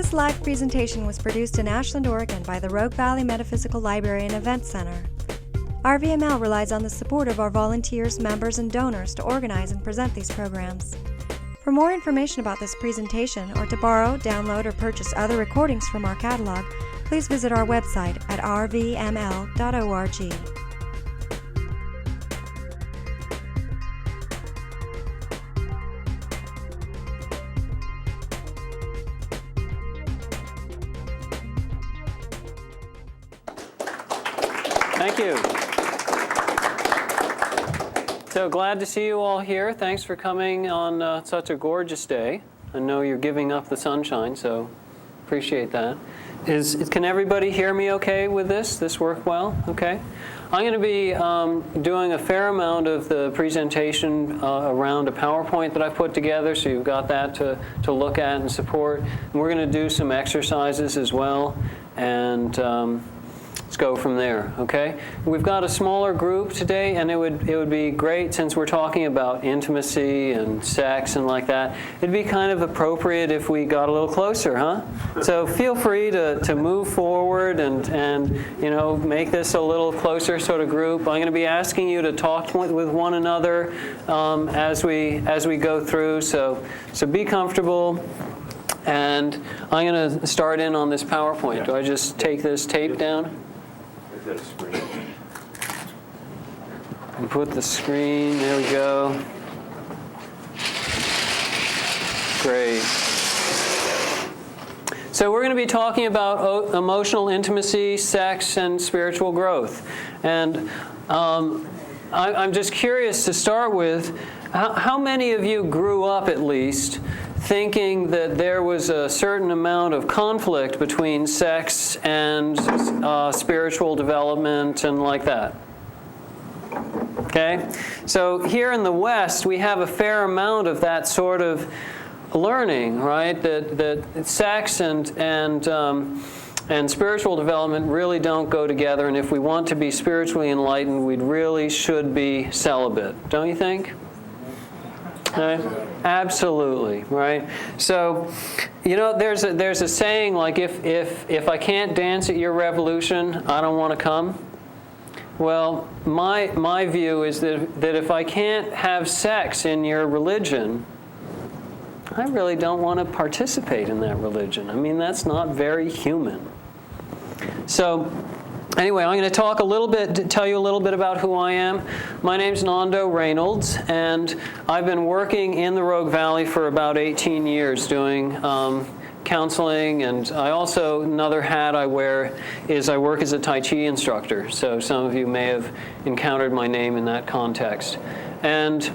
This live presentation was produced in Ashland, Oregon by the Rogue Valley Metaphysical Library and Event Center. RVML relies on the support of our volunteers, members, and donors to organize and present these programs. For more information about this presentation, or to borrow, download, or purchase other recordings from our catalog, please visit our website at rvml.org. Thank you. So glad to see you all here. Thanks for coming on such a gorgeous day. I know you're giving up the sunshine, so appreciate that. Can everybody hear me okay with this? This work well? Okay. I'm going to be doing a fair amount of the presentation around a PowerPoint that I've put together, so you've got that to look at and support. And we're going to do some exercises as well, and let's go from there, okay? We've got a smaller group today, and it would be great, since we're talking about intimacy and sex and like that, it'd be kind of appropriate if we got a little closer, huh? So feel free to move forward and you know, make this a little closer sort of group. I'm going to be asking you to talk with one another as we go through, so be comfortable. And I'm going to start in on this PowerPoint. Do I just take this tape down? And put the screen, there we go. Great. So we're going to be talking about emotional intimacy, sex, and spiritual growth. And I'm just curious to start with, how many of you grew up at least thinking that there was a certain amount of conflict between sex and spiritual development and like that? Okay? So here in the West, we have a fair amount of that sort of learning, right? That sex and spiritual development really don't go together, and if we want to be spiritually enlightened, we really should be celibate. Don't you think? Right? Absolutely, right? So, you know, there's a saying like, if I can't dance at your revolution, I don't want to come. Well, my view is that if I can't have sex in your religion, I really don't want to participate in that religion. I mean, that's not very human. So, anyway, I'm going to tell you a little bit about who I am. My name's Nando Raynolds, and I've been working in the Rogue Valley for about 18 years doing counseling, and another hat I wear is I work as a Tai Chi instructor. So some of you may have encountered my name in that context. And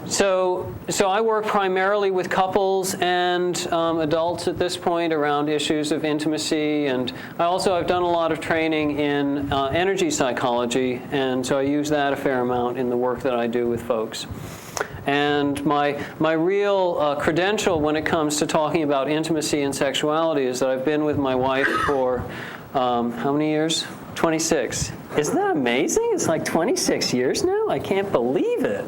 so I work primarily with couples and adults at this point around issues of intimacy, and I've done a lot of training in energy psychology, and so I use that a fair amount in the work that I do with folks. And my real credential when it comes to talking about intimacy and sexuality is that I've been with my wife for how many years? 26. Isn't that amazing? It's like 26 years now? I can't believe it.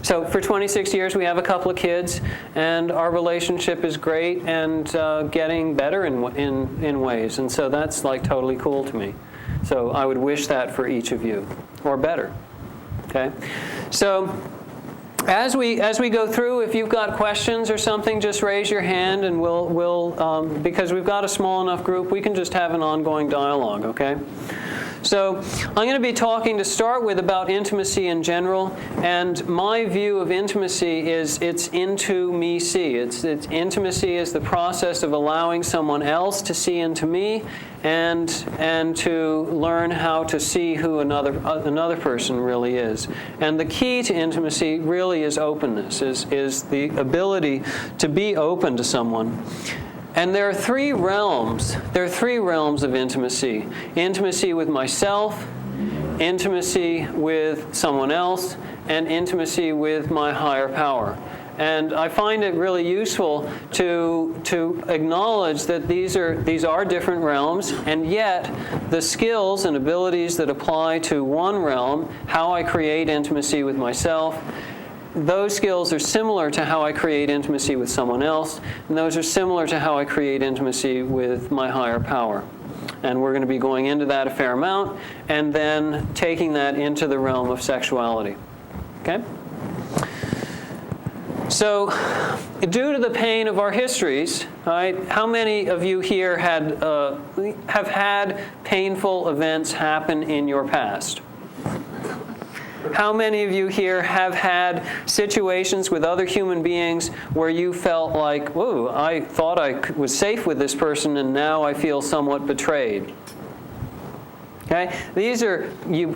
So for 26 years, we have a couple of kids, and our relationship is great and getting better in ways. And so that's like totally cool to me. So I would wish that for each of you, or better. Okay? So as we go through, if you've got questions or something, just raise your hand, and we'll because we've got a small enough group, we can just have an ongoing dialogue, okay? So I'm going to be talking to start with about intimacy in general, and my view of intimacy is it's into me see. It's intimacy is the process of allowing someone else to see into me, and to learn how to see who another person really is. And the key to intimacy really is openness, is the ability to be open to someone. And there are three realms. There are three realms of intimacy. Intimacy with myself, intimacy with someone else, and intimacy with my higher power. And I find it really useful to acknowledge that these are different realms, and yet the skills and abilities that apply to one realm, how I create intimacy with myself, those skills are similar to how I create intimacy with someone else, and those are similar to how I create intimacy with my higher power. And we're going to be going into that a fair amount, and then taking that into the realm of sexuality. Okay? So, due to the pain of our histories, right, how many of you here have had painful events happen in your past? How many of you here have had situations with other human beings where you felt like, whoa, I thought I was safe with this person and now I feel somewhat betrayed? Okay? These are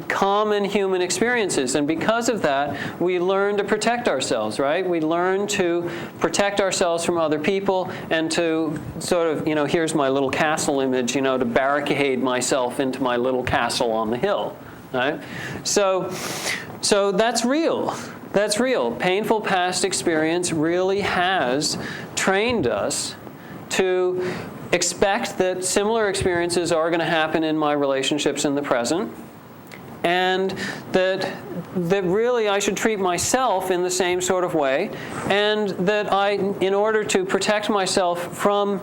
common human experiences, and because of that, we learn to protect ourselves, right? We learn to protect ourselves from other people and to sort of, here's my little castle image, to barricade myself into my little castle on the hill, right? So that's real. That's real. Painful past experience really has trained us to expect that similar experiences are going to happen in my relationships in the present, and that really I should treat myself in the same sort of way, and that in order to protect myself from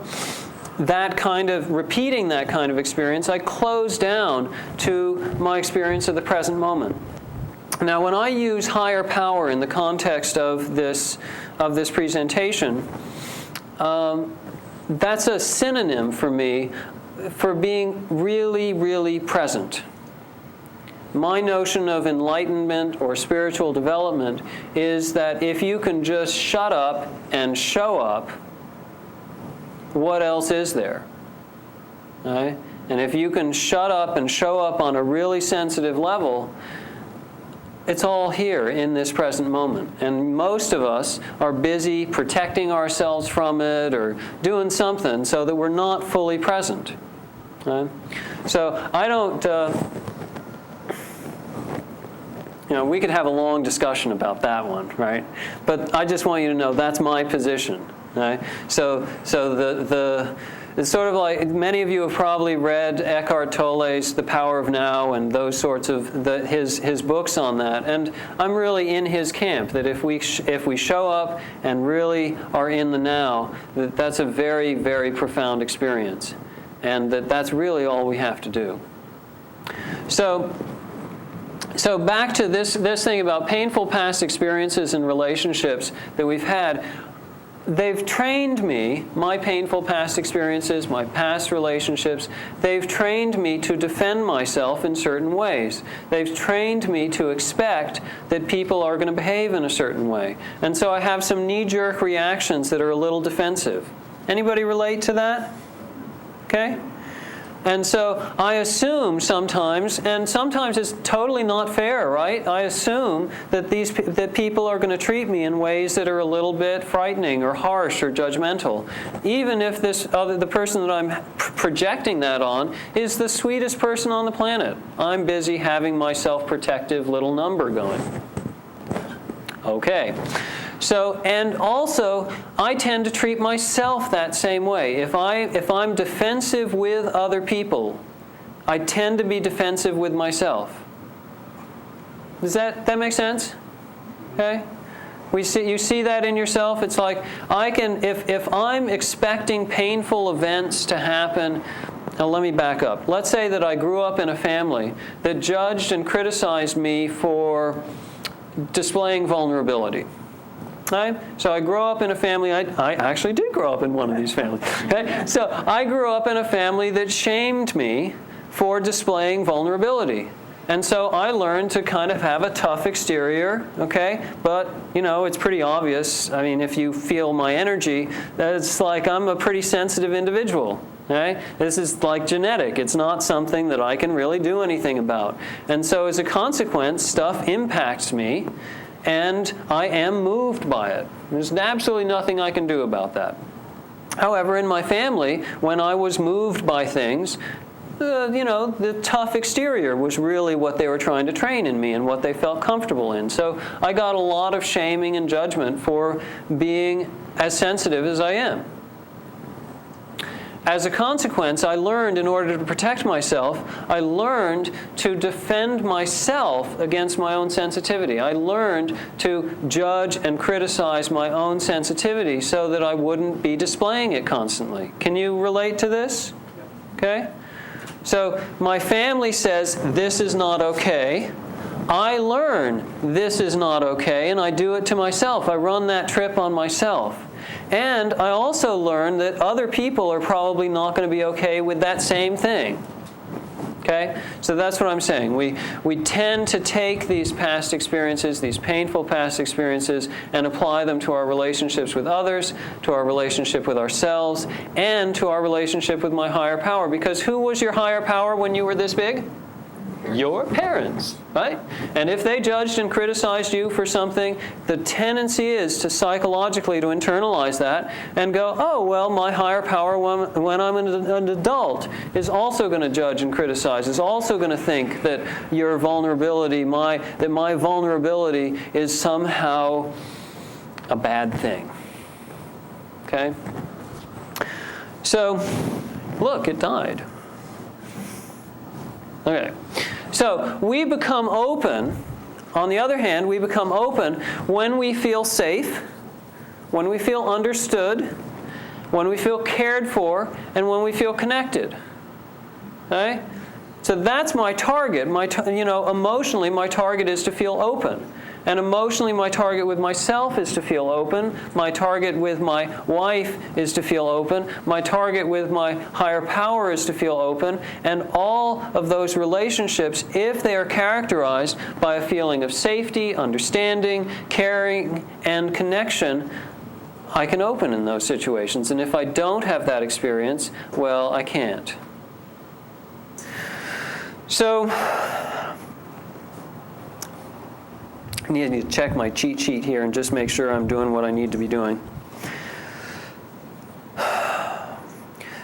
repeating that kind of experience, I close down to my experience of the present moment. Now, when I use higher power in the context of this presentation, that's a synonym for me for being really, really present. My notion of enlightenment or spiritual development is that if you can just shut up and show up, what else is there? Right? And if you can shut up and show up on a really sensitive level, it's all here in this present moment. And most of us are busy protecting ourselves from it or doing something so that we're not fully present. Right? So I don't, we could have a long discussion about that one, right? But I just want you to know that's my position. Right? So it's sort of like, many of you have probably read Eckhart Tolle's The Power of Now and those sorts of his books on that. And I'm really in his camp, that if we show up and really are in the now, that's a very, very profound experience. And that's really all we have to do. So back to this thing about painful past experiences and relationships that we've had. They've trained me, my painful past experiences, my past relationships, they've trained me to defend myself in certain ways. They've trained me to expect that people are going to behave in a certain way. And so I have some knee-jerk reactions that are a little defensive. Anybody relate to that? Okay? And so I assume sometimes, and sometimes it's totally not fair, right? I assume that that people are going to treat me in ways that are a little bit frightening or harsh or judgmental, even if the person that I'm projecting that on is the sweetest person on the planet. I'm busy having my self-protective little number going. Okay. So, and also, I tend to treat myself that same way. If I'm defensive with other people, I tend to be defensive with myself. Does that make sense? Okay? You see that in yourself? It's like, if I'm expecting painful events to happen. Now let me back up. Let's say that I grew up in a family that judged and criticized me for displaying vulnerability. Right? So I grew up in a family, I actually did grow up in one of these families. Okay? So I grew up in a family that shamed me for displaying vulnerability. And so I learned to kind of have a tough exterior, okay? But, it's pretty obvious. I mean, if you feel my energy, it's like I'm a pretty sensitive individual. Okay? This is like genetic. It's not something that I can really do anything about. And so as a consequence, stuff impacts me. And I am moved by it. There's absolutely nothing I can do about that. However, in my family, when I was moved by things, the tough exterior was really what they were trying to train in me and what they felt comfortable in. So I got a lot of shaming and judgment for being as sensitive as I am. as a consequence, I learned, in order to protect myself, I learned to defend myself against my own sensitivity. I learned to judge and criticize my own sensitivity so that I wouldn't be displaying it constantly. Can you relate to this? Okay? So my family says, this is not okay. I learn this is not okay, and I do it to myself. I run that trip on myself. And I also learn that other people are probably not going to be okay with that same thing. Okay? So that's what I'm saying. We tend to take these past experiences, these painful past experiences, and apply them to our relationships with others, to our relationship with ourselves, and to our relationship with my higher power. Because who was your higher power when you were this big? Your parents, right? And if they judged and criticized you for something, the tendency is to psychologically to internalize that and go, oh, well, my higher power when I'm an adult is also going to judge and criticize, is also going to think that your vulnerability, that my vulnerability is somehow a bad thing. Okay? So, look, it died. Okay. So we become open. On the other hand, we become open when we feel safe, when we feel understood, when we feel cared for, and when we feel connected. Okay? So that's my target. Emotionally, my target is to feel open. And emotionally, my target with myself is to feel open. My target with my wife is to feel open. My target with my higher power is to feel open. And all of those relationships, if they are characterized by a feeling of safety, understanding, caring, and connection, I can open in those situations. And if I don't have that experience, well, I can't. So, I need to check my cheat sheet here and just make sure I'm doing what I need to be doing.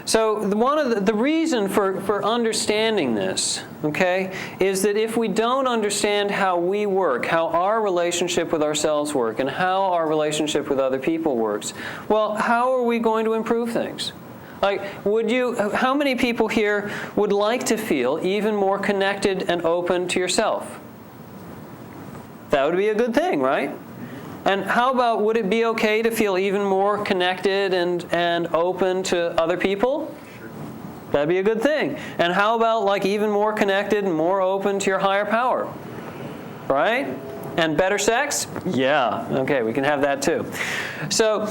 So the reason for understanding this, okay, is that if we don't understand how we work, how our relationship with ourselves work, and how our relationship with other people works, well, how are we going to improve things? Like, how many people here would like to feel even more connected and open to yourself? That would be a good thing, right? And how about, would it be okay to feel even more connected and open to other people? That'd be a good thing. And how about like even more connected and more open to your higher power? Right? And better sex? Yeah. Okay, we can have that too. So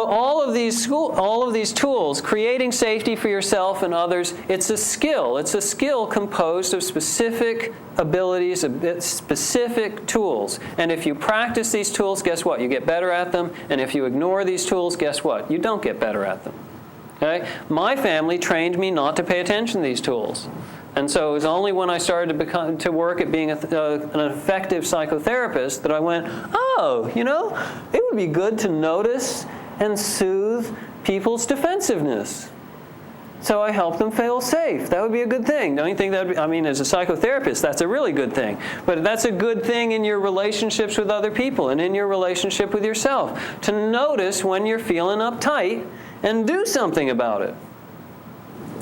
all of these tools, creating safety for yourself and others, it's a skill. It's a skill composed of specific abilities, specific tools. And if you practice these tools, guess what? You get better at them. And if you ignore these tools, guess what? You don't get better at them. Okay? My family trained me not to pay attention to these tools. And so it was only when I started to work at being an effective psychotherapist that I went, oh, it would be good to notice and soothe people's defensiveness. So I help them feel safe. That would be a good thing. Don't you think that would be, as a psychotherapist, that's a really good thing. But that's a good thing in your relationships with other people and in your relationship with yourself. To notice when you're feeling uptight and do something about it.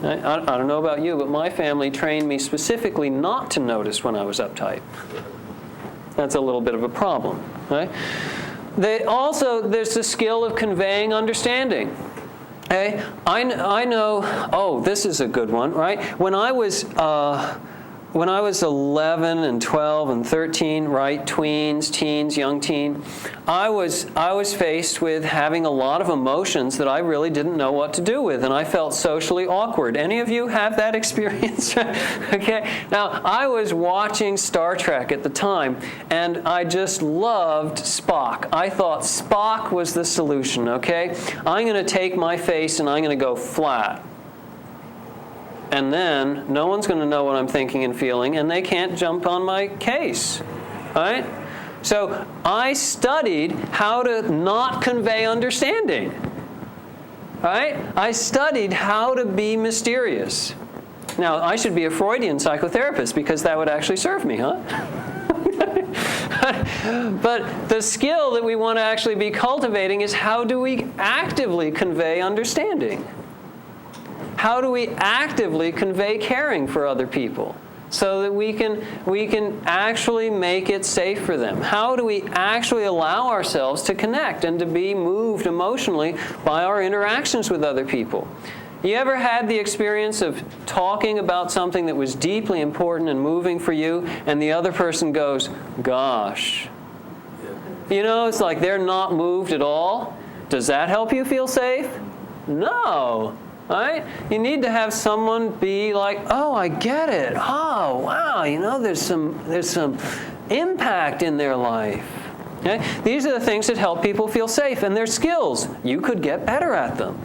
I don't know about you, but my family trained me specifically not to notice when I was uptight. That's a little bit of a problem, right? There's the skill of conveying understanding. Okay? I know, oh, this is a good one, right? When I was 11 and 12 and 13, right, teens, young teen, I was faced with having a lot of emotions that I really didn't know what to do with, and I felt socially awkward. Any of you have that experience? Okay. Now, I was watching Star Trek at the time, and I just loved Spock. I thought Spock was the solution, okay? I'm going to take my face and I'm going to go flat. And then no one's going to know what I'm thinking and feeling, and they can't jump on my case, right? So I studied how to not convey understanding, right? I studied how to be mysterious. Now, I should be a Freudian psychotherapist because that would actually serve me, huh? But the skill that we want to actually be cultivating is how do we actively convey understanding? how do we actively convey caring for other people so that we can actually make it safe for them? How do we actually allow ourselves to connect and to be moved emotionally by our interactions with other people? You ever had the experience of talking about something that was deeply important and moving for you, and the other person goes, gosh? You know, it's like they're not moved at all. Does that help you feel safe? No. Right? You need to have someone be like, oh, I get it. Oh, wow, you know, there's some impact in their life. Okay? These are the things that help people feel safe, and they're skills. You could get better at them.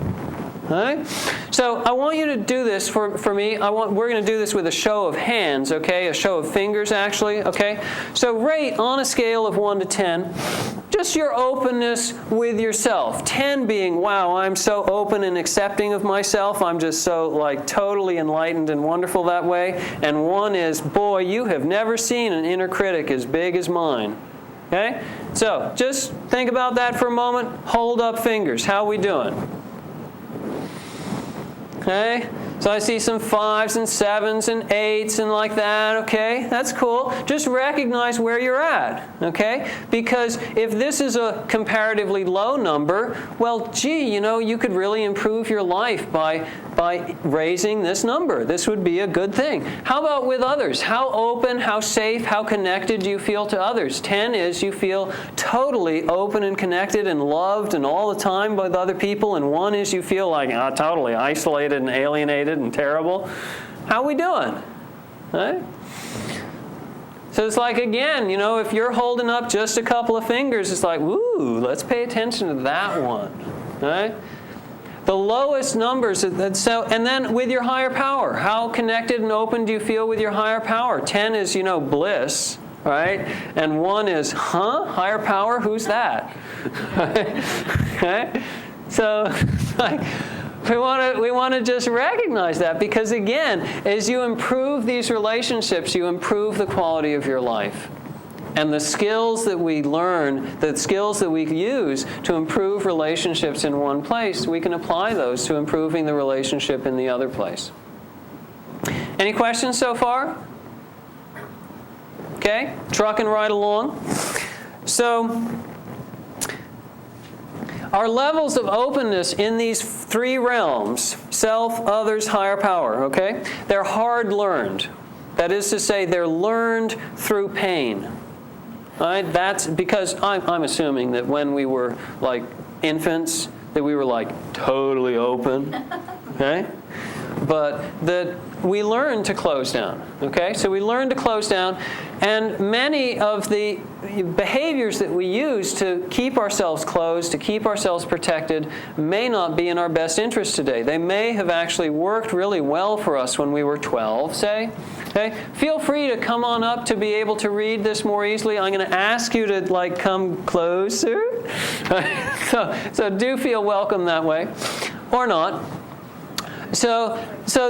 Right? So I want you to do this for me. We're going to do this with a show of hands, okay? A show of fingers, actually, okay? So rate on a scale of 1 to 10, just your openness with yourself. 10 being, wow, I'm so open and accepting of myself. I'm just so, like, totally enlightened and wonderful that way. And 1 is, boy, you have never seen an inner critic as big as mine. Okay? So just think about that for a moment. Hold up fingers. How are we doing? Okay, so I see some 5s and 7s and 8s and like that, okay? That's cool. Just recognize where you're at, okay? Because if this is a comparatively low number, well, gee, you know, you could really improve your life by raising this number. This would be a good thing. How about with others? How open, how safe, how connected do you feel to others? 10 is you feel totally open and connected and loved and all the time with other people, and 1 is you feel like totally isolated and alienated and terrible. How are we doing? Right? So it's like, again, you know, if you're holding up just a couple of fingers, it's like, ooh, let's pay attention to that one. Right? The lowest numbers, and then with your higher power, how connected and open do you feel with your higher power? 10 is, you know, bliss, right? And 1 is, higher power? Who's that? Okay? So, like, we want to just recognize that, because, again, as you improve these relationships, you improve the quality of your life. And the skills that we learn, the skills that we use to improve relationships in one place, we can apply those to improving the relationship in the other place. Any questions so far? Okay, trucking right along. So, our levels of openness in these 3 realms, self, others, higher power, okay? They're hard learned. That is to say, they're learned through pain. Right? That's because I'm assuming that when we were like infants, that we were like totally open, okay? But that we learn to close down, okay? So we learn to close down, and many of the behaviors that we use to keep ourselves closed, to keep ourselves protected, may not be in our best interest today. They may have actually worked really well for us when we were 12, say. Okay? Feel free to come on up to be able to read this more easily. I'm going to ask you to like come closer. So do feel welcome that way, or not. So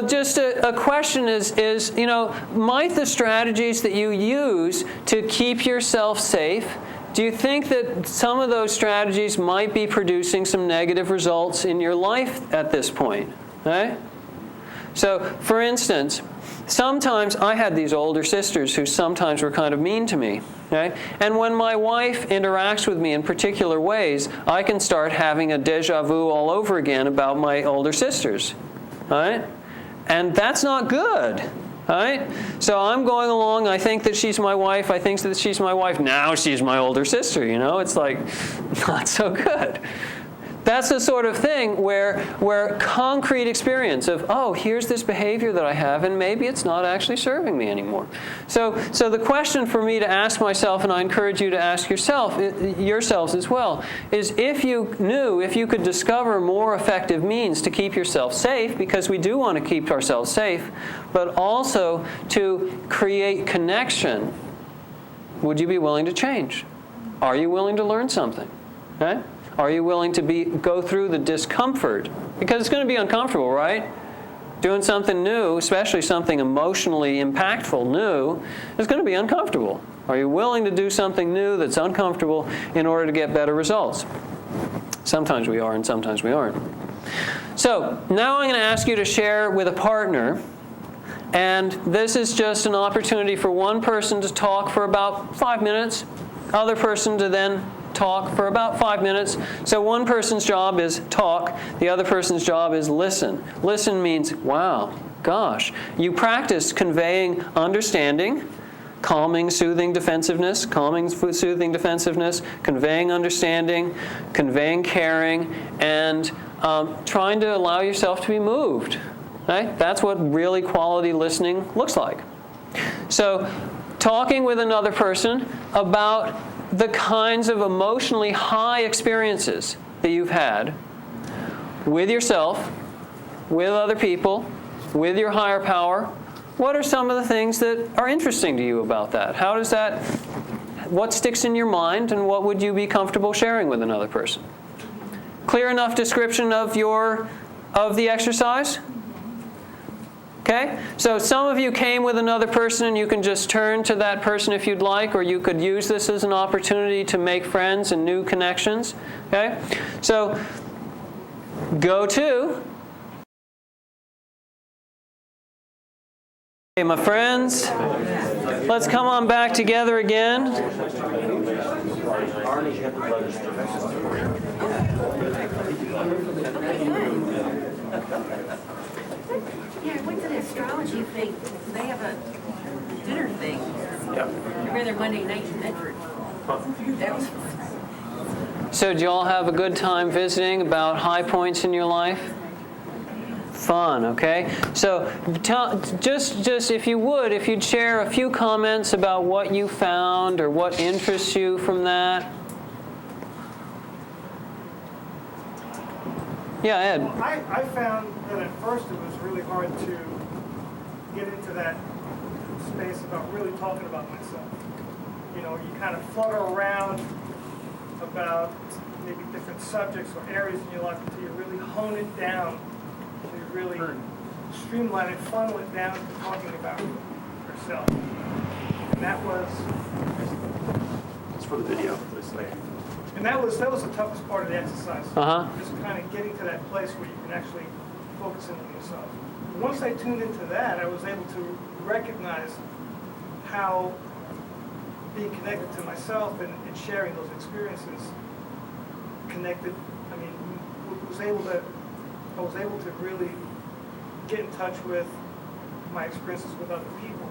just a question is, you know, might the strategies that you use to keep yourself safe, do you think that some of those strategies might be producing some negative results in your life at this point? Okay? So, for instance, sometimes I had these older sisters who sometimes were kind of mean to me. Okay? And when my wife interacts with me in particular ways, I can start having a déjà vu all over again about my older sisters. Right? And that's not good. Right? So I'm going along, I think that she's my wife, I think that she's my wife, now she's my older sister, you know? It's like, not so good. That's the sort of thing where concrete experience of, oh, here's this behavior that I have, and maybe it's not actually serving me anymore. So the question for me to ask myself, and I encourage you to ask yourselves as well, is if you could discover more effective means to keep yourself safe, because we do want to keep ourselves safe, but also to create connection, would you be willing to change? Are you willing to learn something? Okay? Are you willing to go through the discomfort? Because it's going to be uncomfortable, right? Doing something new, especially something emotionally impactful new, is going to be uncomfortable. Are you willing to do something new that's uncomfortable in order to get better results? Sometimes we are and sometimes we aren't. So now I'm going to ask you to share with a partner. And this is just an opportunity for one person to talk for about 5 minutes, other person to then talk for about 5 minutes. So one person's job is talk, the other person's job is listen. Listen means, wow, gosh. You practice conveying understanding, calming, soothing defensiveness, conveying understanding, conveying caring, and trying to allow yourself to be moved. Right? That's what really quality listening looks like. So, talking with another person about the kinds of emotionally high experiences that you've had with yourself, with other people, with your higher power. What are some of the things that are interesting to you about that? What sticks in your mind, and what would you be comfortable sharing with another person? Clear enough description of the exercise? Okay? So some of you came with another person, and you can just turn to that person if you'd like, or you could use this as an opportunity to make friends and new connections. Okay? So go to. Okay, my friends, let's come on back together again. Yeah, I went to the astrology thing. They have a dinner thing. Every other Monday night in Medford. That was fun. So did you all have a good time visiting about high points in your life? Fun, okay? So just if you'd share a few comments about what you found or what interests you from that. Yeah, Ed. Well, I found that at first it was really hard to get into that space about really talking about myself. You know, you kind of flutter around about maybe different subjects or areas in your life until you really hone it down, until you really streamline it, funnel it down to talking about yourself. And that was... It's for the video. And that was the toughest part of the exercise. Just kind of getting to that place where you can actually focus in on yourself. Once I tuned into that, I was able to recognize how being connected to myself and sharing those experiences connected. I mean, I was able to really get in touch with my experiences with other people,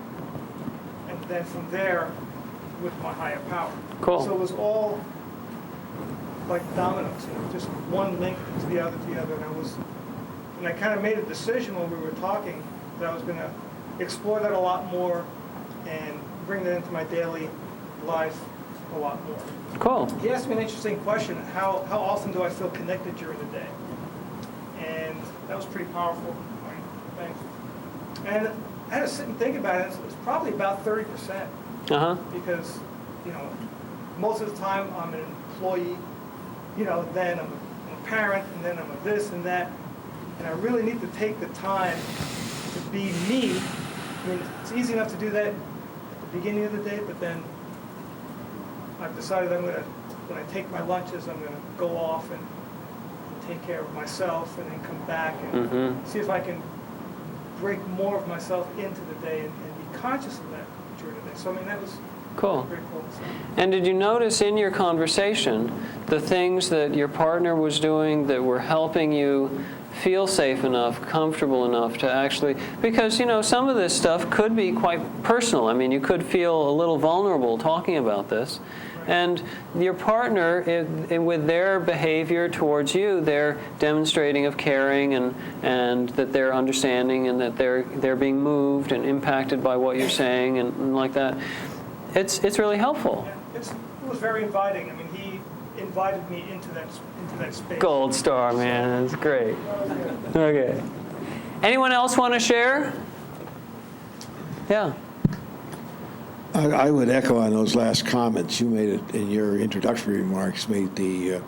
and then from there with my higher power. Cool. So it was all like dominoes, you know, just one link to the other, and I kind of made a decision when we were talking that I was going to explore that a lot more and bring that into my daily life a lot more. Cool. He asked me an interesting question, how often do I feel connected during the day? And that was pretty powerful. Right? Thanks. And I had to sit and think about it. It's probably about 30%. Because, you know, most of the time I'm an employee, you know, then I'm a parent, and then I'm a this and that. And I really need to take the time to be me. I mean, it's easy enough to do that at the beginning of the day, but then I've decided when I take my lunches, I'm going to go off and take care of myself and then come back and see if I can break more of myself into the day and be conscious of that during the day. So, I mean, that was cool. Very cool. And did you notice in your conversation the things that your partner was doing that were helping you feel safe enough, comfortable enough to actually, because, you know, some of this stuff could be quite personal. I mean, you could feel a little vulnerable talking about this. And your partner, with their behavior towards you, they're demonstrating of caring and that they're understanding and that they're being moved and impacted by what you're saying and like that. It's really helpful. Yeah, it was very inviting. I mean, he invited me into that space. Gold star, man. That's great. Okay. Anyone else want to share? Yeah. I would echo on those last comments. You made it in your introductory remarks, made the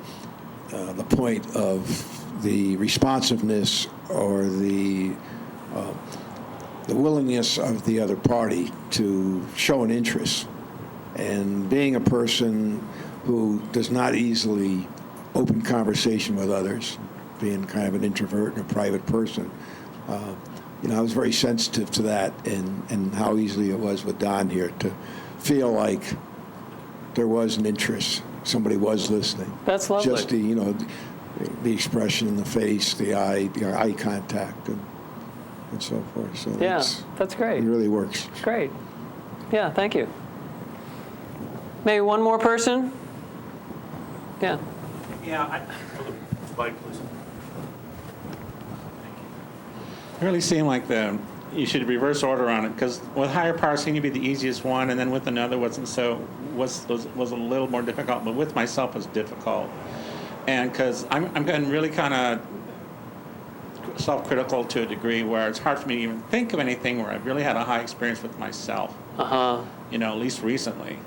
point of the responsiveness or the willingness of the other party to show an interest. And being a person who does not easily open conversation with others, being kind of an introvert and a private person. I was very sensitive to that, and how easily it was with Don here to feel like there was an interest. Somebody was listening. That's lovely. Just the expression in the face, the eye contact, and so forth. So Yeah, that's great. It really works. Great. Yeah, thank you. Maybe one more person? Yeah. Yeah, Mike, please. It really seemed like you should reverse order on it, because with higher power seemed to be the easiest one, and then with another was a little more difficult. But with myself was difficult, and because I'm getting really kind of self-critical to a degree where it's hard for me to even think of anything where I've really had a high experience with myself. At least recently,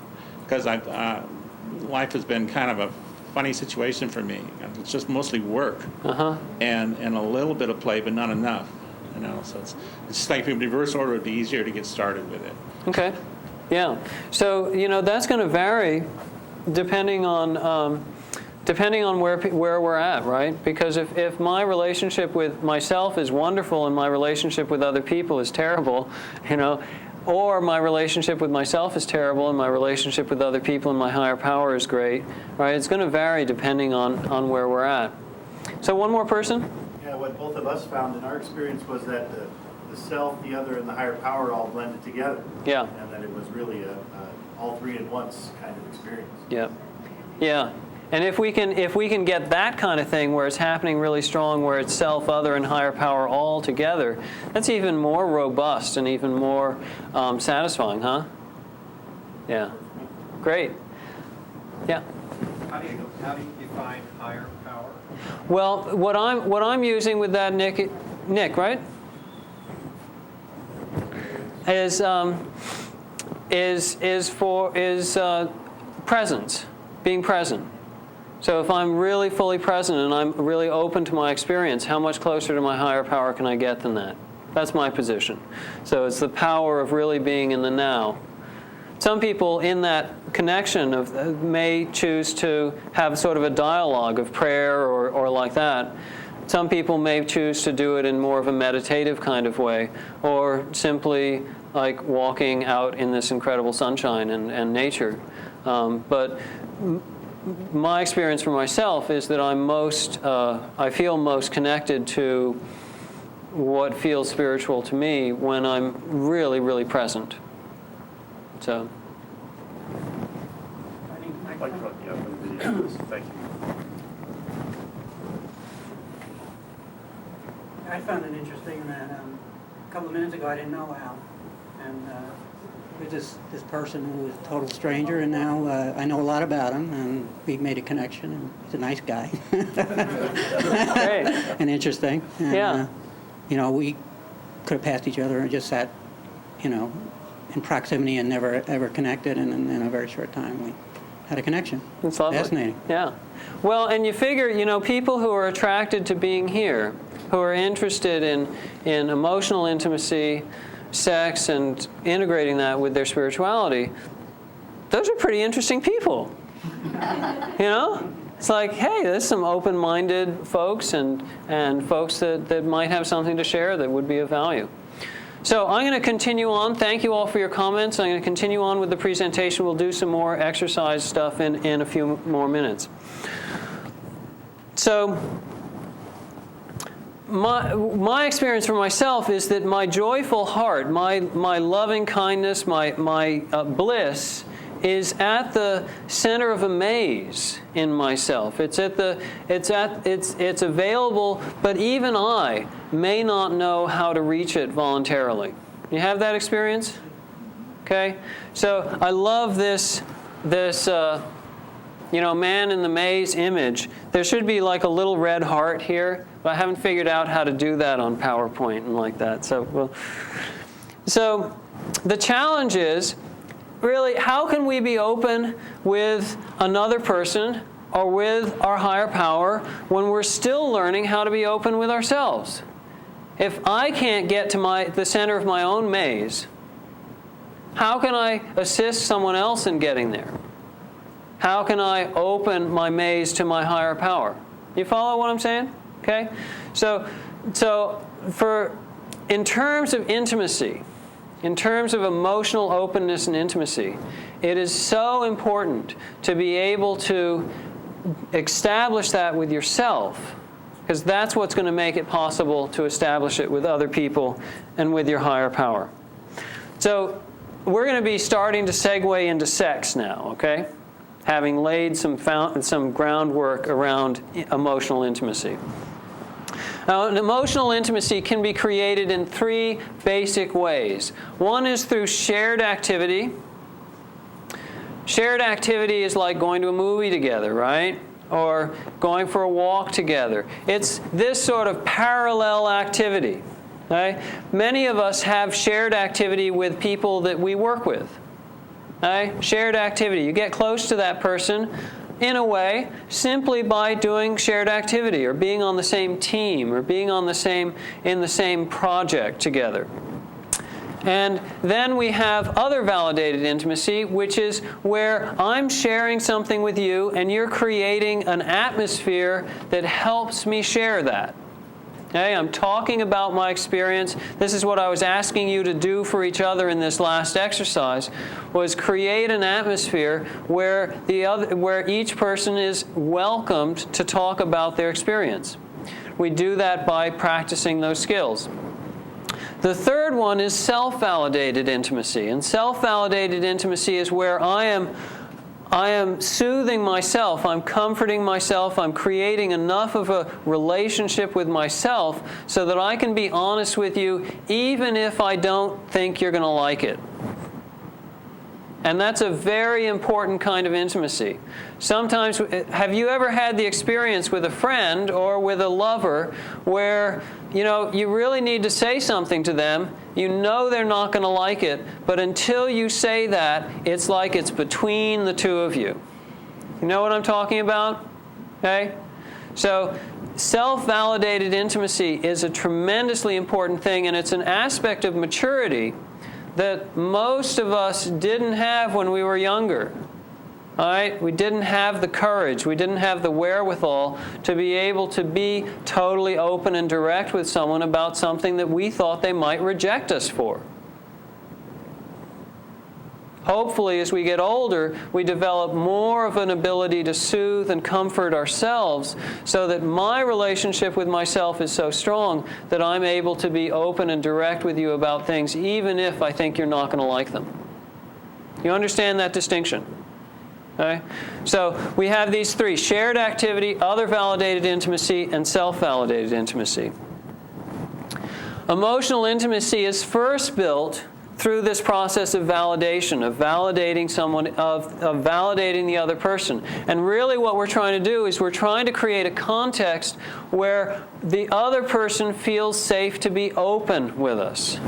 because life has been kind of a funny situation for me. It's just mostly work and a little bit of play, but not enough. So it's just like in reverse order would be easier to get started with it. Okay. Yeah. So that's going to vary depending on where we're at, right? Because if my relationship with myself is wonderful and my relationship with other people is terrible, or my relationship with myself is terrible and my relationship with other people and my higher power is great, right? It's going to vary depending on where we're at. So one more person? Yeah, what both of us found in our experience was that the self, the other, and the higher power all blended together. Yeah. And that it was really a all three at once kind of experience. Yeah. Yeah. And if we can get that kind of thing where it's happening really strong, where it's self, other, and higher power all together, that's even more robust and even more satisfying, huh? Yeah. Great. Yeah. How do you define higher power? Well, what I'm using with that, Nick, right? Is presence, being present. So if I'm really fully present and I'm really open to my experience, how much closer to my higher power can I get than that? That's my position. So it's the power of really being in the now. Some people in that connection may choose to have sort of a dialogue of prayer or like that. Some people may choose to do it in more of a meditative kind of way, or simply like walking out in this incredible sunshine and nature. But my experience for myself is that I feel most connected to what feels spiritual to me when I'm really, really present. So. Thank you. I found it interesting that a couple of minutes ago I didn't know Al, and there's this person who was a total stranger, and now I know a lot about him, and we made a connection, and he's a nice guy. Great. And interesting. And, yeah. We could have passed each other and just sat, in proximity and never ever connected, and in a very short time we had a connection. That's lovely. Fascinating. Yeah. Well, and you figure, people who are attracted to being here, who are interested in emotional intimacy, sex, and integrating that with their spirituality, those are pretty interesting people. It's like, hey, there's some open-minded folks and folks that might have something to share that would be of value. So I'm going to continue on. Thank you all for your comments. I'm going to continue on with the presentation. We'll do some more exercise stuff in a few more minutes. So my experience for myself is that my joyful heart, my loving kindness, my bliss is at the center of a maze in myself. It's available, but even I may not know how to reach it voluntarily. You have that experience? Okay? So I love this man in the maze image. There should be like a little red heart here, but I haven't figured out how to do that on PowerPoint and like that. So the challenge is, really, how can we be open with another person or with our higher power when we're still learning how to be open with ourselves? If I can't get to the center of my own maze, how can I assist someone else in getting there? How can I open my maze to my higher power? You follow what I'm saying? Okay? So in terms of intimacy, in terms of emotional openness and intimacy, it is so important to be able to establish that with yourself, because that's what's going to make it possible to establish it with other people and with your higher power. So we're going to be starting to segue into sex now, okay? Having laid some groundwork around emotional intimacy. Now, an emotional intimacy can be created in 3 basic ways. One is through shared activity. Shared activity is like going to a movie together, right? Or going for a walk together. It's this sort of parallel activity. Okay? Many of us have shared activity with people that we work with. Okay? Shared activity. You get close to that person, in a way, simply by doing shared activity, or being on the same team, or being in the same project together. And then we have other validated intimacy, which is where I'm sharing something with you and you're creating an atmosphere that helps me share that. Okay, I'm talking about my experience. This is what I was asking you to do for each other in this last exercise, was create an atmosphere where each person is welcomed to talk about their experience. We do that by practicing those skills. The third one is self-validated intimacy. And self-validated intimacy is where I am soothing myself, I'm comforting myself, I'm creating enough of a relationship with myself so that I can be honest with you even if I don't think you're going to like it. And that's a very important kind of intimacy. Sometimes, have you ever had the experience with a friend or with a lover where, you really need to say something to them, you know they're not going to like it, but until you say that, it's like it's between the two of you. You know what I'm talking about? Okay? So, self-validated intimacy is a tremendously important thing, and it's an aspect of maturity that most of us didn't have when we were younger. All right? We didn't have the courage, we didn't have the wherewithal to be able to be totally open and direct with someone about something that we thought they might reject us for. Hopefully, as we get older, we develop more of an ability to soothe and comfort ourselves so that my relationship with myself is so strong that I'm able to be open and direct with you about things even if I think you're not going to like them. You understand that distinction? Okay? So we have these 3: shared activity, other validated intimacy, and self-validated intimacy. Emotional intimacy is first built through this process of validation, of validating someone, of validating the other person. And really what we're trying to do is we're trying to create a context where the other person feels safe to be open with us.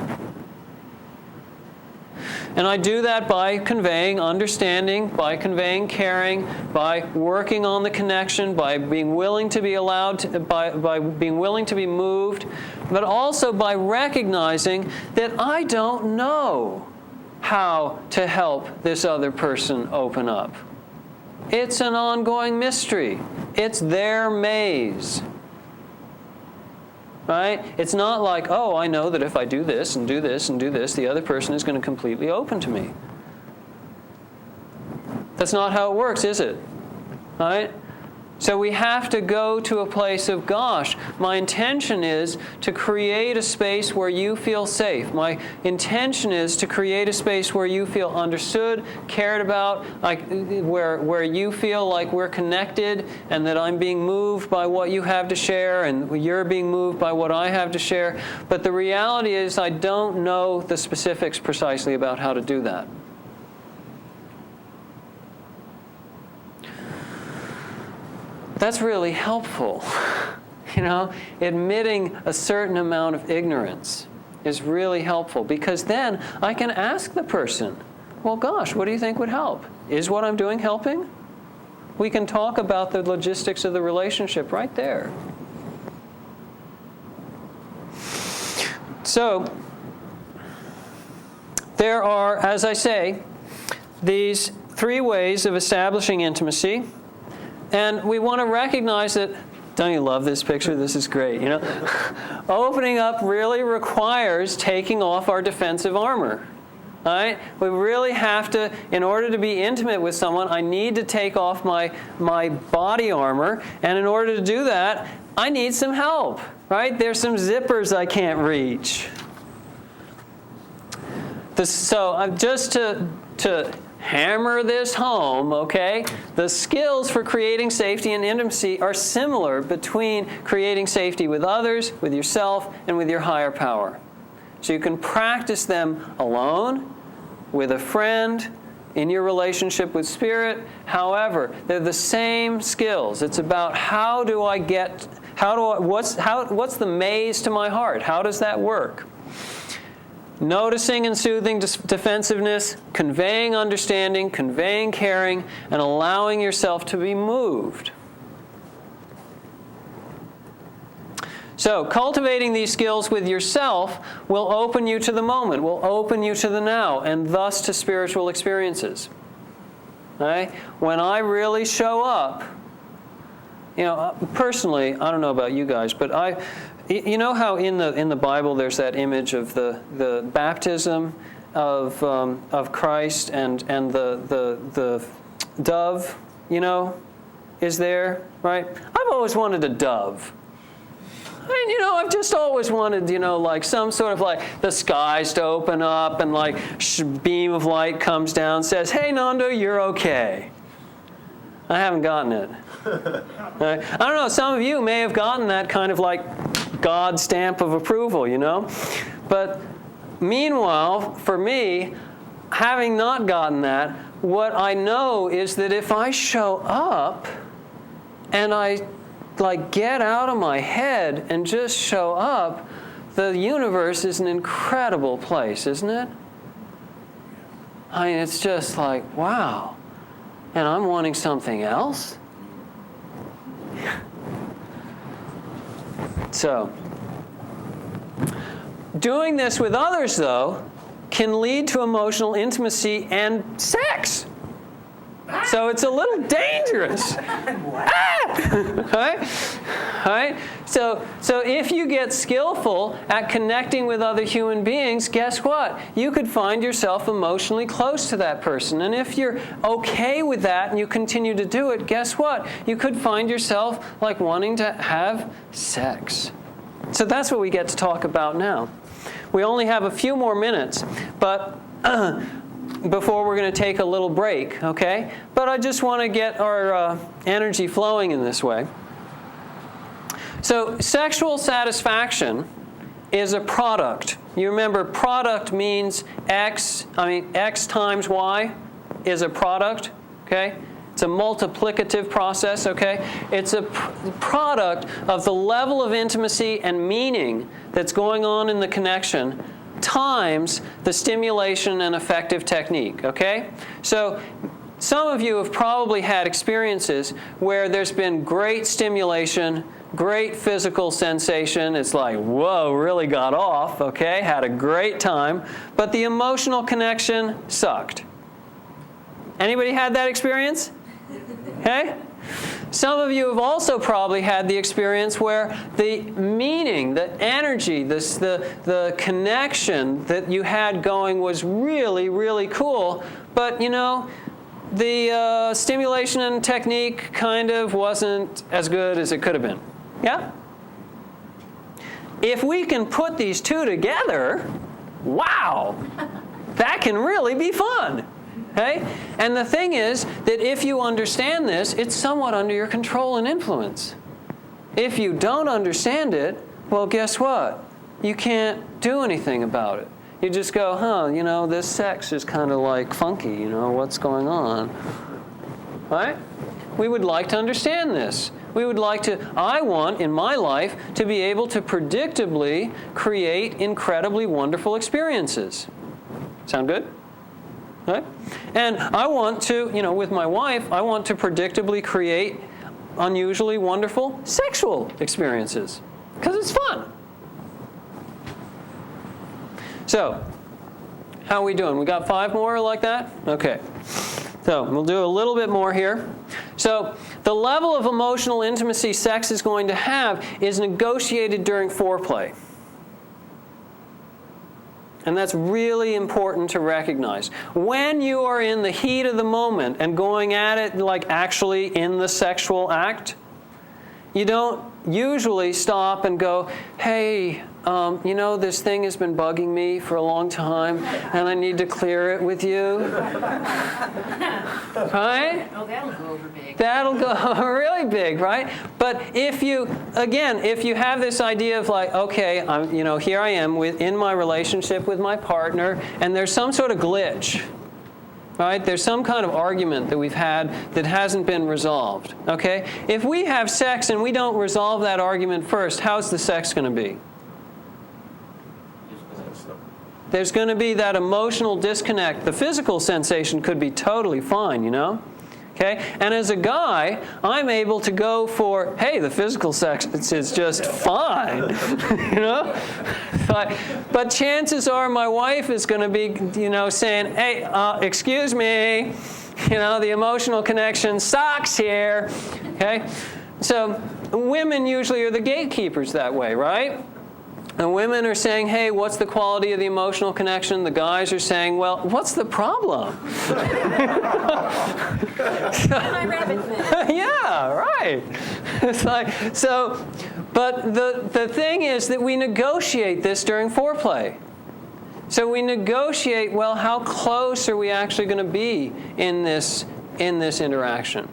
And I do that by conveying understanding, by conveying caring, by working on the connection, by being willing to be allowed to, by being willing to be moved, but also by recognizing that I don't know how to help this other person open up. It's an ongoing mystery. It's their maze. Right? It's not like, oh, I know that if I do this and do this and do this, the other person is going to completely open to me. That's not how it works, is it? Right? So we have to go to a place of, gosh, my intention is to create a space where you feel safe. My intention is to create a space where you feel understood, cared about, like where you feel like we're connected and that I'm being moved by what you have to share and you're being moved by what I have to share. But the reality is I don't know the specifics precisely about how to do that. That's really helpful. Admitting a certain amount of ignorance is really helpful because then I can ask the person, well, gosh, what do you think would help? Is what I'm doing helping? We can talk about the logistics of the relationship right there. So, there are, as I say, these 3 ways of establishing intimacy. And we want to recognize that, don't you love this picture? This is great, you know? Opening up really requires taking off our defensive armor. All right? We really have to, in order to be intimate with someone, I need to take off my body armor. And in order to do that, I need some help. Right? There's some zippers I can't reach. So just to hammer this home, okay, the skills for creating safety and intimacy are similar between creating safety with others, with yourself, and with your higher power. So you can practice them alone, with a friend, in your relationship with Spirit. However, they're the same skills. It's about what's the maze to my heart? How does that work? Noticing and soothing defensiveness, conveying understanding, conveying caring, and allowing yourself to be moved. So, cultivating these skills with yourself will open you to the moment, will open you to the now, and thus to spiritual experiences. Okay? When I really show up, you know, personally, I don't know about you guys, but you know how in the Bible there's that image of the baptism of Christ and the dove, you know, is there, right? I've always wanted a dove. And, you know, I've just always wanted, you know, like some sort of like the skies to open up and like beam of light comes down and says, "Hey, Nando, you're okay." I haven't gotten it. I don't know, some of you may have gotten that kind of like God stamp of approval, you know. But meanwhile, for me, having not gotten that, what I know is that if I show up and I like get out of my head and just show up, the universe is an incredible place, isn't it? I mean, it's just like, wow. And I'm wanting something else? So, doing this with others, though, can lead to emotional intimacy and sex. So it's a little dangerous. Right? So if you get skillful at connecting with other human beings, guess what? You could find yourself emotionally close to that person. And if you're okay with that and you continue to do it, guess what? You could find yourself like wanting to have sex. So that's what we get to talk about now. We only have a few more minutes, but before we're going to take a little break, okay? But I just want to get our energy flowing in this way. So sexual satisfaction is a product. You remember product means X times Y is a product, okay? It's a multiplicative process, okay? It's a product of the level of intimacy and meaning that's going on in the connection times the stimulation and effective technique, okay? So some of you have probably had experiences where there's been great stimulation, great physical sensation. It's like, whoa, really got off, okay? Had a great time, but the emotional connection sucked. Anybody had that experience? Okay? Some of you have also probably had the experience where the meaning, the energy, the connection that you had going was really, really cool, but you know, the stimulation and technique kind of wasn't as good as it could have been. Yeah? If we can put these two together, wow, that can really be fun. Okay? And the thing is that if you understand this, it's somewhat under your control and influence. If you don't understand it, well, guess what? You can't do anything about it. You just go, you know, this sex is kind of like funky, you know, what's going on? Right? We would like to understand this. We would like to, I want in my life to be able to predictably create incredibly wonderful experiences. Sound good? Right? And I want to, you know, with my wife, I want to predictably create unusually wonderful sexual experiences because it's fun. So, how are we doing? We got 5 more like that? Okay. So we'll do a little bit more here. So the level of emotional intimacy sex is going to have is negotiated during foreplay. And that's really important to recognize. When you are in the heat of the moment and going at it like actually in the sexual act, you don't usually stop and go, hey, you know, this thing has been bugging me for a long time, and I need to clear it with you. Right? Oh, that'll go over big. That'll go really big, right? But if you have this idea of like, okay, here I am in my relationship with my partner, and there's some sort of glitch. Right? There's some kind of argument that we've had that hasn't been resolved. Okay? If we have sex and we don't resolve that argument first, how's the sex going to be? There's going to be that emotional disconnect. The physical sensation could be totally fine, you know? Okay? And as a guy, I'm able to go for, hey, the physical sex is just fine, you know? But chances are my wife is going to be, you know, saying, hey, excuse me, you know, the emotional connection sucks here, okay? So women usually are the gatekeepers that way, right? And women are saying, hey, what's the quality of the emotional connection? The guys are saying, well, what's the problem? My rabbit foot. Yeah, right. It's like, so, but the thing is that we negotiate this during foreplay. So we negotiate, well, how close are we actually going to be in this interaction?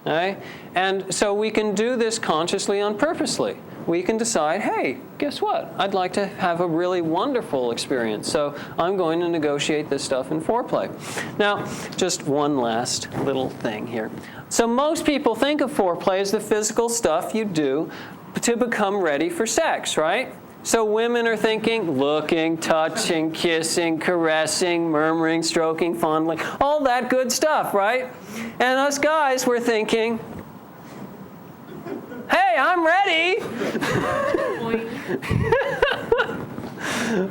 All right? And so we can do this consciously and purposely. We can decide, hey, guess what? I'd like to have a really wonderful experience, so I'm going to negotiate this stuff in foreplay. Now, just one last little thing here. So most people think of foreplay as the physical stuff you do to become ready for sex, right? So women are thinking looking, touching, kissing, caressing, murmuring, stroking, fondling, all that good stuff, right? And us guys, we're thinking, hey, I'm ready.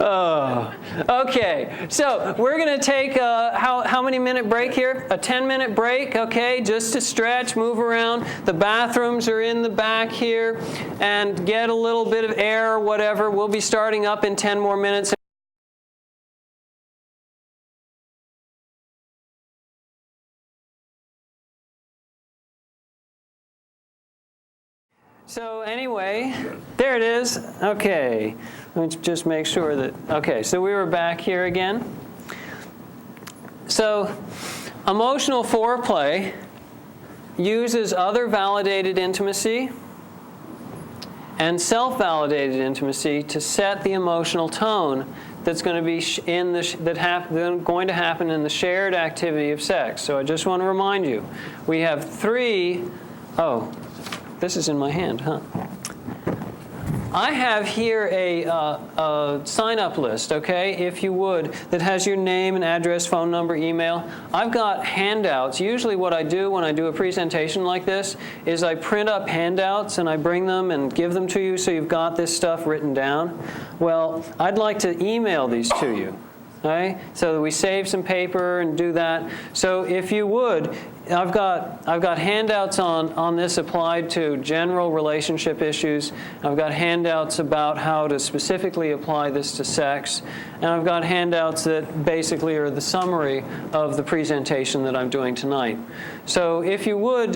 Oh, okay, so we're going to take how many minute break here? A 10-minute break, okay, just to stretch, move around. The bathrooms are in the back here, and get a little bit of air or whatever. We'll be starting up in 10 more minutes. So anyway, there it is. Okay, let's just make sure that, okay, so we were back here again. So emotional foreplay uses other validated intimacy and self-validated intimacy to set the emotional tone that's going to be going to happen in the shared activity of sex. So I just want to remind you, we have this is in my hand, huh? I have here a sign-up list, okay, if you would, that has your name and address, phone number, email. I've got handouts. Usually what I do when I do a presentation like this is I print up handouts and I bring them and give them to you so you've got this stuff written down. Well, I'd like to email these to you, okay, so that we save some paper and do that. So if you would, I've got handouts on this applied to general relationship issues. I've got handouts about how to specifically apply this to sex. And I've got handouts that basically are the summary of the presentation that I'm doing tonight. So if you would,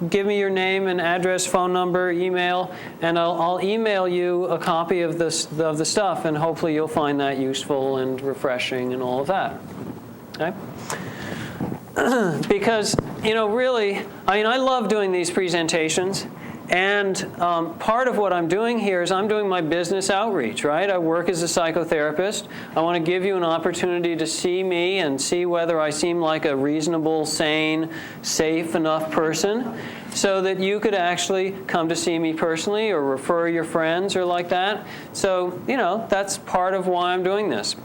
give me your name and address, phone number, email, and I'll email you a copy of the stuff, and hopefully you'll find that useful and refreshing and all of that. Okay? Because, really, I love doing these presentations, and part of what I'm doing here is I'm doing my business outreach, right? I work as a psychotherapist. I want to give you an opportunity to see me and see whether I seem like a reasonable, sane, safe enough person so that you could actually come to see me personally or refer your friends or like that. So, that's part of why I'm doing this.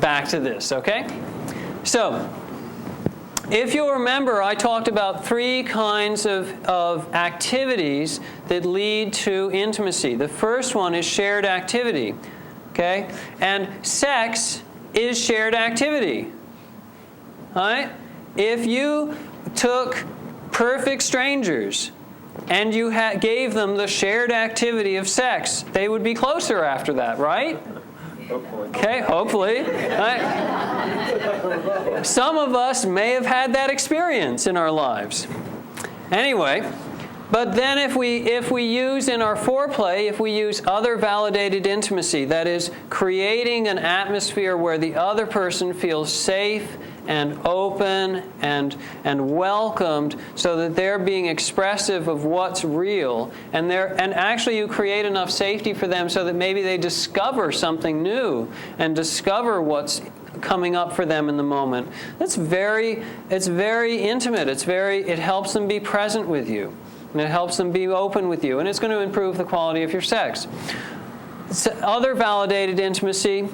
Back to this, okay? So, if you'll remember, I talked about 3 kinds of activities that lead to intimacy. The first one is shared activity, okay? And sex is shared activity, all right? if you took perfect strangers and you gave them the shared activity of sex, they would be closer after that, right? Hopefully. Okay, hopefully. Right? Some of us may have had that experience in our lives. Anyway, but then if we use in our foreplay, if we use other validated intimacy, that is, creating an atmosphere where the other person feels safe and open and welcomed, so that they're being expressive of what's real, and actually you create enough safety for them so that maybe they discover something new and discover what's coming up for them in the moment. It's very intimate. It helps them be present with you, and it helps them be open with you, and it's going to improve the quality of your sex. Self-validated intimacy.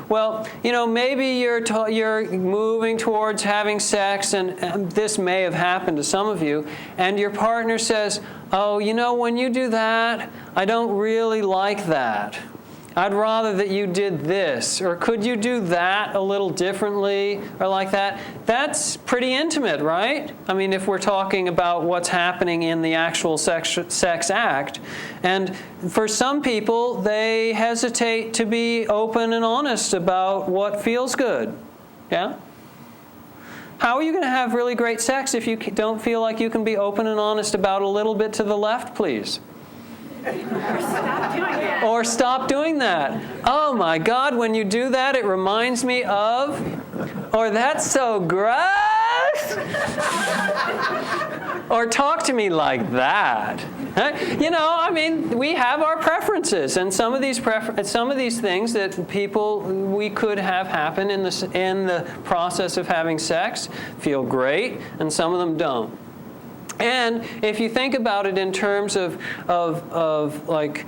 Well, maybe you're moving towards having sex, and this may have happened to some of you, and your partner says, "Oh, when you do that, I don't really like that. I'd rather that you did this," or "Could you do that a little differently," or like that. That's pretty intimate, right? I mean, if we're talking about what's happening in the actual sex act. And for some people, they hesitate to be open and honest about what feels good. Yeah? How are you going to have really great sex if you don't feel like you can be open and honest about a little bit to the left, please? Or stop doing that. Oh my God, when you do that, it reminds me of, or that's so gross. Or talk to me like that. We have our preferences, and some of these things that we could have happen in the process of having sex feel great, and some of them don't. And if you think about it in terms of like,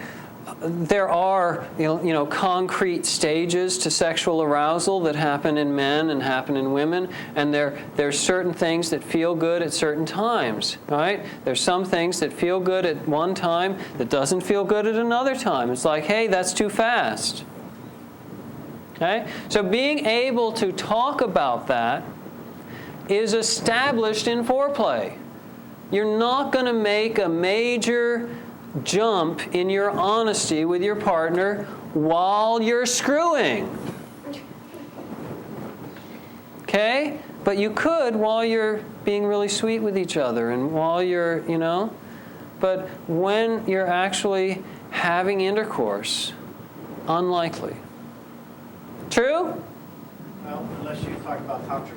there are concrete stages to sexual arousal that happen in men and happen in women, and there's certain things that feel good at certain times, right? There's some things that feel good at one time that doesn't feel good at another time. It's like, hey, that's too fast. Okay? So being able to talk about that is established in foreplay. You're not going to make a major jump in your honesty with your partner while you're screwing. Okay? But you could while you're being really sweet with each other, and while you're, but when you're actually having intercourse, unlikely. True? Well, unless you talk about tantra.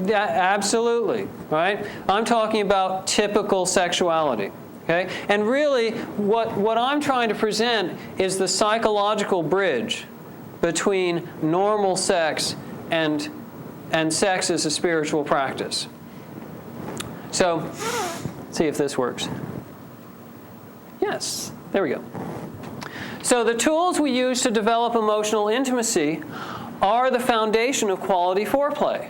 Yeah, absolutely, right? I'm talking about typical sexuality, okay? And really, what I'm trying to present is the psychological bridge between normal sex and sex as a spiritual practice. So, let's see if this works. Yes, there we go. So the tools we use to develop emotional intimacy are the foundation of quality foreplay.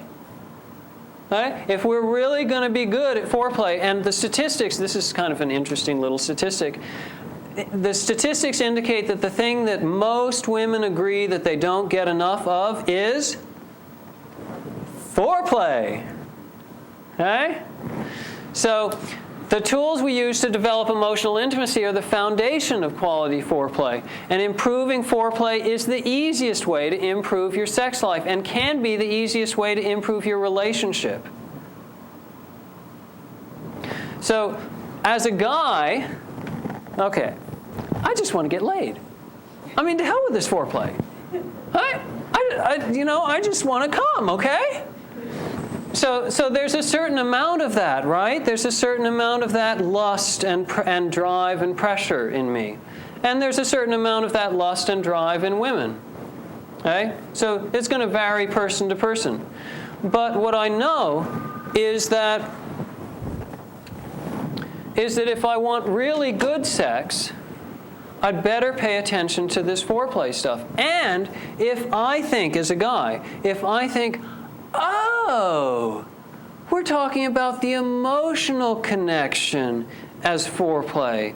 Right? If we're really going to be good at foreplay, and the statistics, this is kind of an interesting little statistic. The statistics indicate that the thing that most women agree that they don't get enough of is foreplay. Okay? So the tools we use to develop emotional intimacy are the foundation of quality foreplay. And improving foreplay is the easiest way to improve your sex life, and can be the easiest way to improve your relationship. So, as a guy, okay, I just want to get laid. I mean, to hell with this foreplay. I just want to come, okay? So there's a certain amount of that, right? There's a certain amount of that lust and drive and pressure in me. And there's a certain amount of that lust and drive in women. Okay? So it's going to vary person to person. But what I know is that if I want really good sex, I'd better pay attention to this foreplay stuff. And if I think, as a guy, oh, we're talking about the emotional connection as foreplay,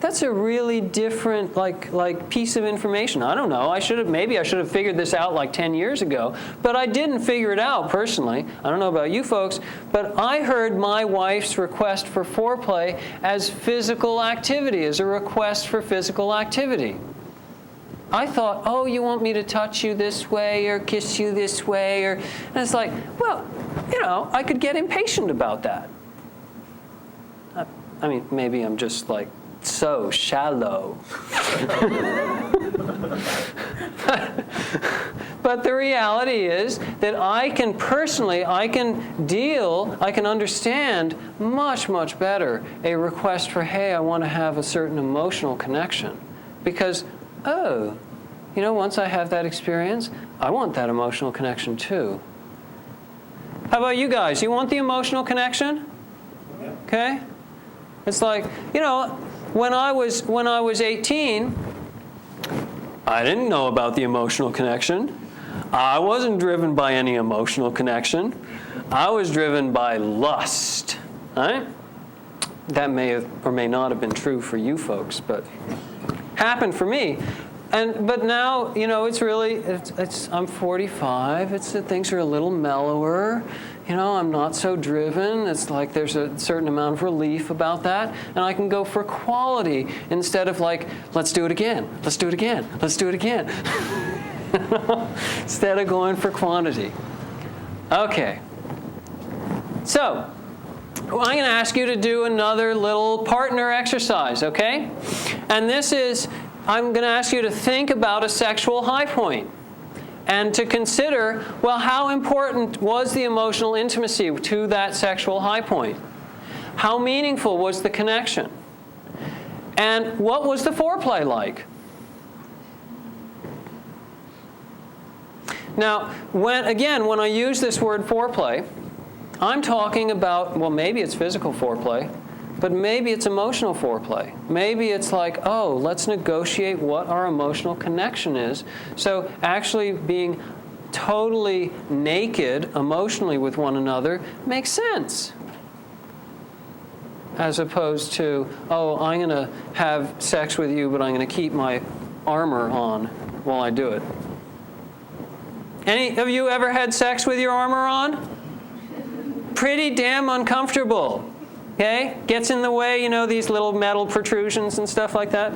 that's a really different like piece of information. I don't know. Maybe I should have figured this out like 10 years ago, but I didn't figure it out personally. I don't know about you folks, but I heard my wife's request for foreplay as physical activity, as a request for physical activity. I thought, oh, you want me to touch you this way or kiss you this way, and it's like, well, I could get impatient about that. I mean, maybe I'm just like so shallow. But the reality is that I can understand much, much better a request for, hey, I want to have a certain emotional connection. Because, once I have that experience, I want that emotional connection too. How about you guys? You want the emotional connection? Okay? It's like, when I was 18, I didn't know about the emotional connection. I wasn't driven by any emotional connection. I was driven by lust. Right? That may have or may not have been true for you folks, but happened for me. But now, I'm 45. Things are a little mellower. I'm not so driven. It's like there's a certain amount of relief about that. And I can go for quality instead of like, let's do it again. Let's do it again. Let's do it again. Instead of going for quantity. Okay. So, I'm going to ask you to do another little partner exercise, okay? And this is, I'm going to ask you to think about a sexual high point and to consider, well, how important was the emotional intimacy to that sexual high point? How meaningful was the connection? And what was the foreplay like? Now, when I use this word foreplay, I'm talking about, well, maybe it's physical foreplay, but maybe it's emotional foreplay. Maybe it's like, oh, let's negotiate what our emotional connection is. So actually being totally naked emotionally with one another makes sense. As opposed to, oh, I'm going to have sex with you, but I'm going to keep my armor on while I do it. Any of you ever had sex with your armor on? Pretty damn uncomfortable. Okay? Gets in the way, these little metal protrusions and stuff like that.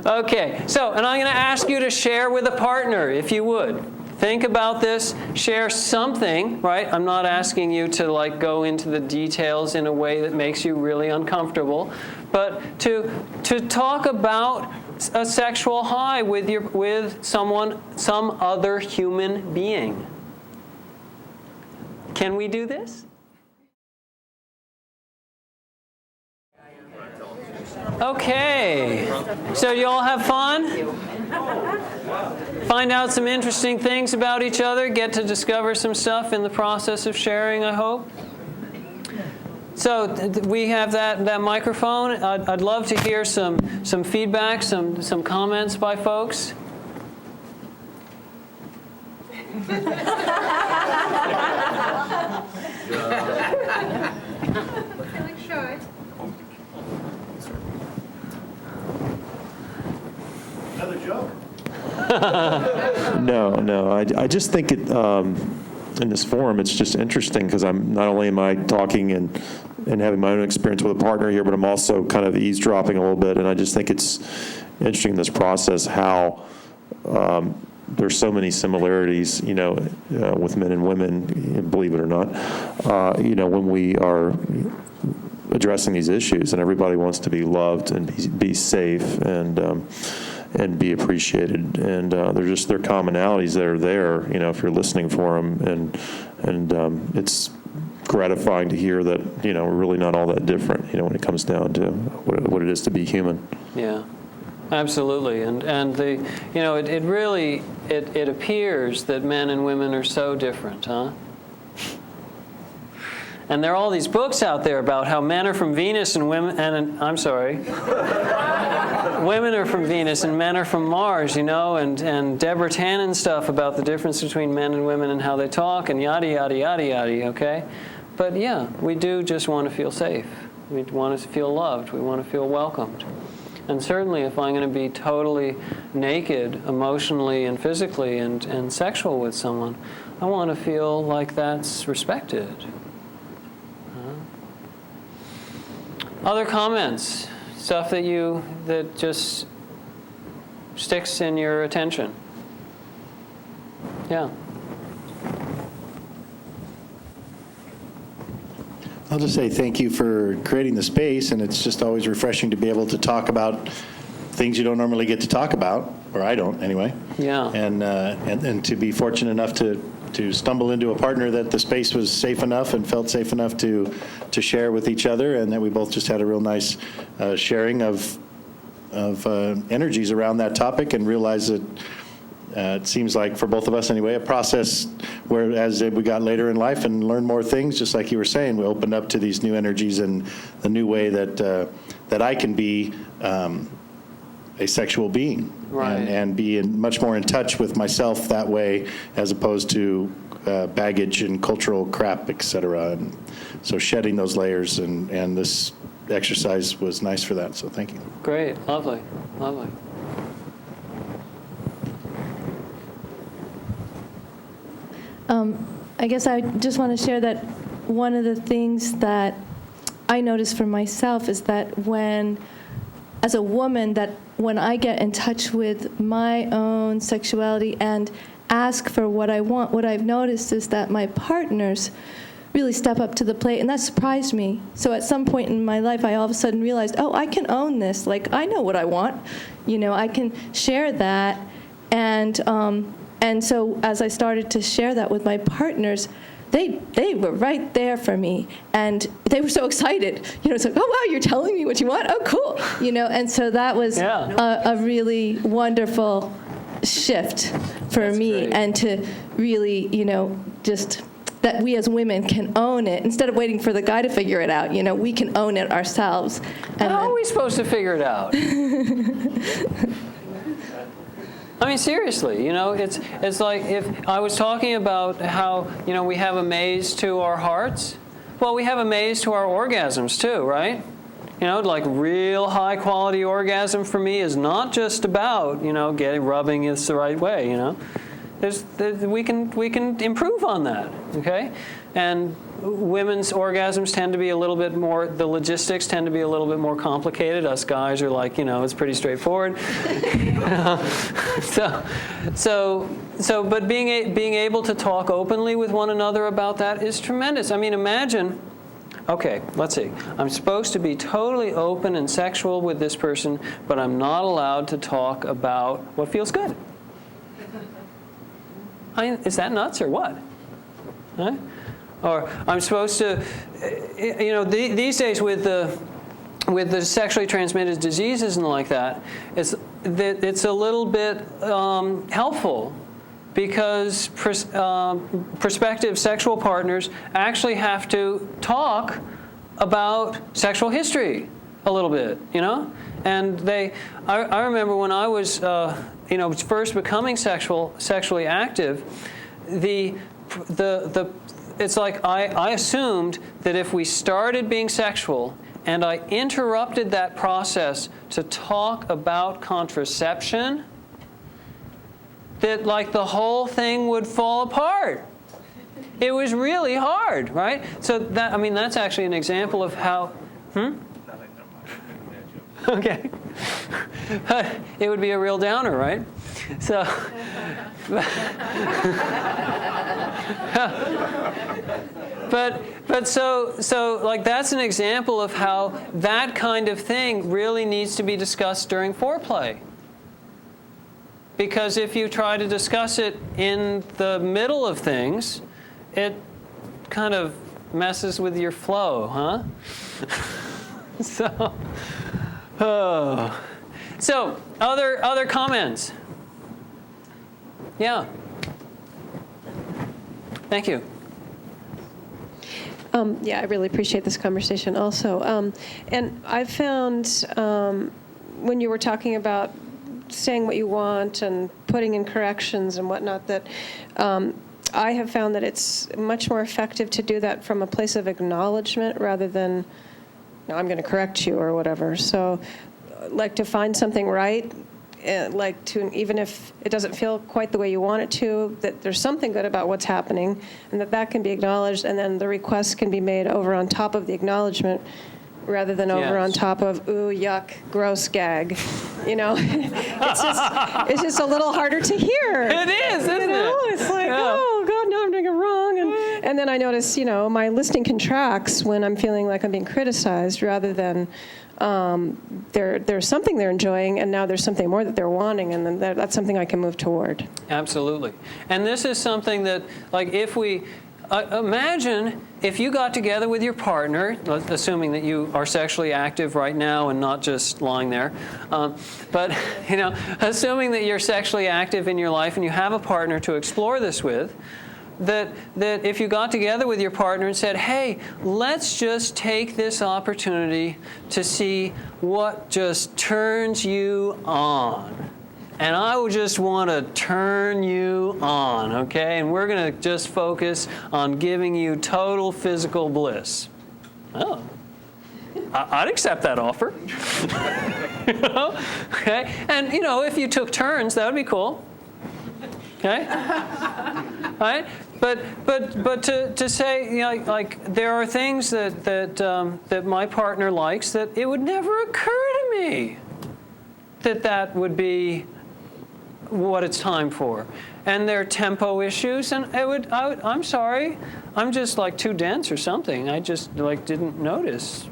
Okay, and I'm going to ask you to share with a partner, if you would. Think about this, share something, right? I'm not asking you to go into the details in a way that makes you really uncomfortable, but to talk about a sexual high with some other human being. Can we do this? Okay. So you all have fun? Find out some interesting things about each other, get to discover some stuff in the process of sharing, I hope. So we have that microphone. I'd love to hear some feedback, some comments by folks. Feeling shy. Another joke? No. I just think it in this forum, it's just interesting because I'm not only am I talking and having my own experience with a partner here, but I'm also kind of eavesdropping a little bit, and I just think it's interesting in this process how there's so many similarities, with men and women, believe it or not, when we are addressing these issues, and everybody wants to be loved and be safe and be appreciated, and they're commonalities that are there, if you're listening for them, and it's gratifying to hear that, we're really not all that different, when it comes down to what it is to be human. Yeah. Absolutely, and the it really appears that men and women are so different, huh? And there are all these books out there about how men are from Venus and women, women are from Venus and men are from Mars, and Deborah Tannen stuff about the difference between men and women and how they talk and yada yada yada yada. Okay, but yeah, we do just want to feel safe, We want to feel loved. We want to feel welcomed. And certainly if I'm going to be totally naked emotionally and physically and sexual with someone, I want to feel like that's respected. Other comments? Stuff that just sticks in your attention? Yeah. I'll just say thank you for creating the space, and it's just always refreshing to be able to talk about things you don't normally get to talk about, or I don't anyway. Yeah. And to be fortunate enough to stumble into a partner that the space was safe enough and felt safe enough to share with each other, and that we both just had a real nice sharing of energies around that topic, and realized that it seems like, for both of us anyway, a process where as we got later in life and learned more things, just like you were saying, we opened up to these new energies and the new way that I can be a sexual being, right, and be much more in touch with myself that way, as opposed to baggage and cultural crap, et cetera. And so shedding those layers, and this exercise was nice for that, so thank you. Great, lovely, lovely. I guess I just want to share that one of the things that I notice for myself is that as a woman, that when I get in touch with my own sexuality and ask for what I want, what I've noticed is that my partners really step up to the plate, and that surprised me. So at some point in my life, I all of a sudden realized, oh, I can own this. Like, I know what I want. I can share that. And so as I started to share that with my partners, they were right there for me, and they were so excited. It's like, oh wow, you're telling me what you want. Oh, cool. And so that was a really wonderful shift for me, great. And to really, just that we as women can own it instead of waiting for the guy to figure it out. We can own it ourselves. And how are we supposed to figure it out? I mean, seriously, it's like if I was talking about how, we have a maze to our hearts. Well, we have a maze to our orgasms too, right? Like real high quality orgasm for me is not just about, rubbing is the right way, we can improve on that, okay? And women's orgasms tend to be a little bit more, the logistics tend to be a little bit more complicated. Us guys are like, it's pretty straightforward. But being able to talk openly with one another about that is tremendous. I mean, imagine, okay, let's see. I'm supposed to be totally open and sexual with this person, but I'm not allowed to talk about what feels good. Is that nuts or what? Huh? Or I'm supposed to, these days with the sexually transmitted diseases and like that, it's a little bit helpful, because prospective sexual partners actually have to talk about sexual history a little bit, And I remember when I was, first becoming sexually active, it's like I assumed that if we started being sexual and I interrupted that process to talk about contraception, that like the whole thing would fall apart. It was really hard, right? So that's actually an example of how, Okay. It would be a real downer, right? So, but so like that's an example of how that kind of thing really needs to be discussed during foreplay. Because if you try to discuss it in the middle of things, it kind of messes with your flow, huh? So, other comments? Yeah. Thank you. Yeah, I really appreciate this conversation also. And I found when you were talking about saying what you want and putting in corrections and whatnot, that I have found that it's much more effective to do that from a place of acknowledgement rather than no, I'm going to correct you or whatever. So like to find something right, like to, even if it doesn't feel quite the way you want it to, that there's something good about what's happening, and that can be acknowledged, and then the request can be made over on top of the acknowledgement rather than over on top of, ooh, yuck, gross, gag. You know, it's just a little harder to hear. It is, isn't it? It's like, oh, God, no, I'm doing it wrong. And then I notice, my listening contracts when I'm feeling like I'm being criticized rather than there's something they're enjoying, and now there's something more that they're wanting, and then that's something I can move toward. Absolutely. And this is something that, like, if we imagine if you got together with your partner, assuming that you are sexually active right now and not just lying there, but assuming that you're sexually active in your life and you have a partner to explore this with, that if you got together with your partner and said, hey, let's just take this opportunity to see what just turns you on. And I would just want to turn you on, okay? And we're going to just focus on giving you total physical bliss. Oh, I'd accept that offer. Okay? And, if you took turns, that would be cool. Okay? Right? But to say, like there are things that my partner likes that it would never occur to me that would be what it's time for. And there are tempo issues, and I'm sorry, I'm just like too dense or something. I just didn't notice.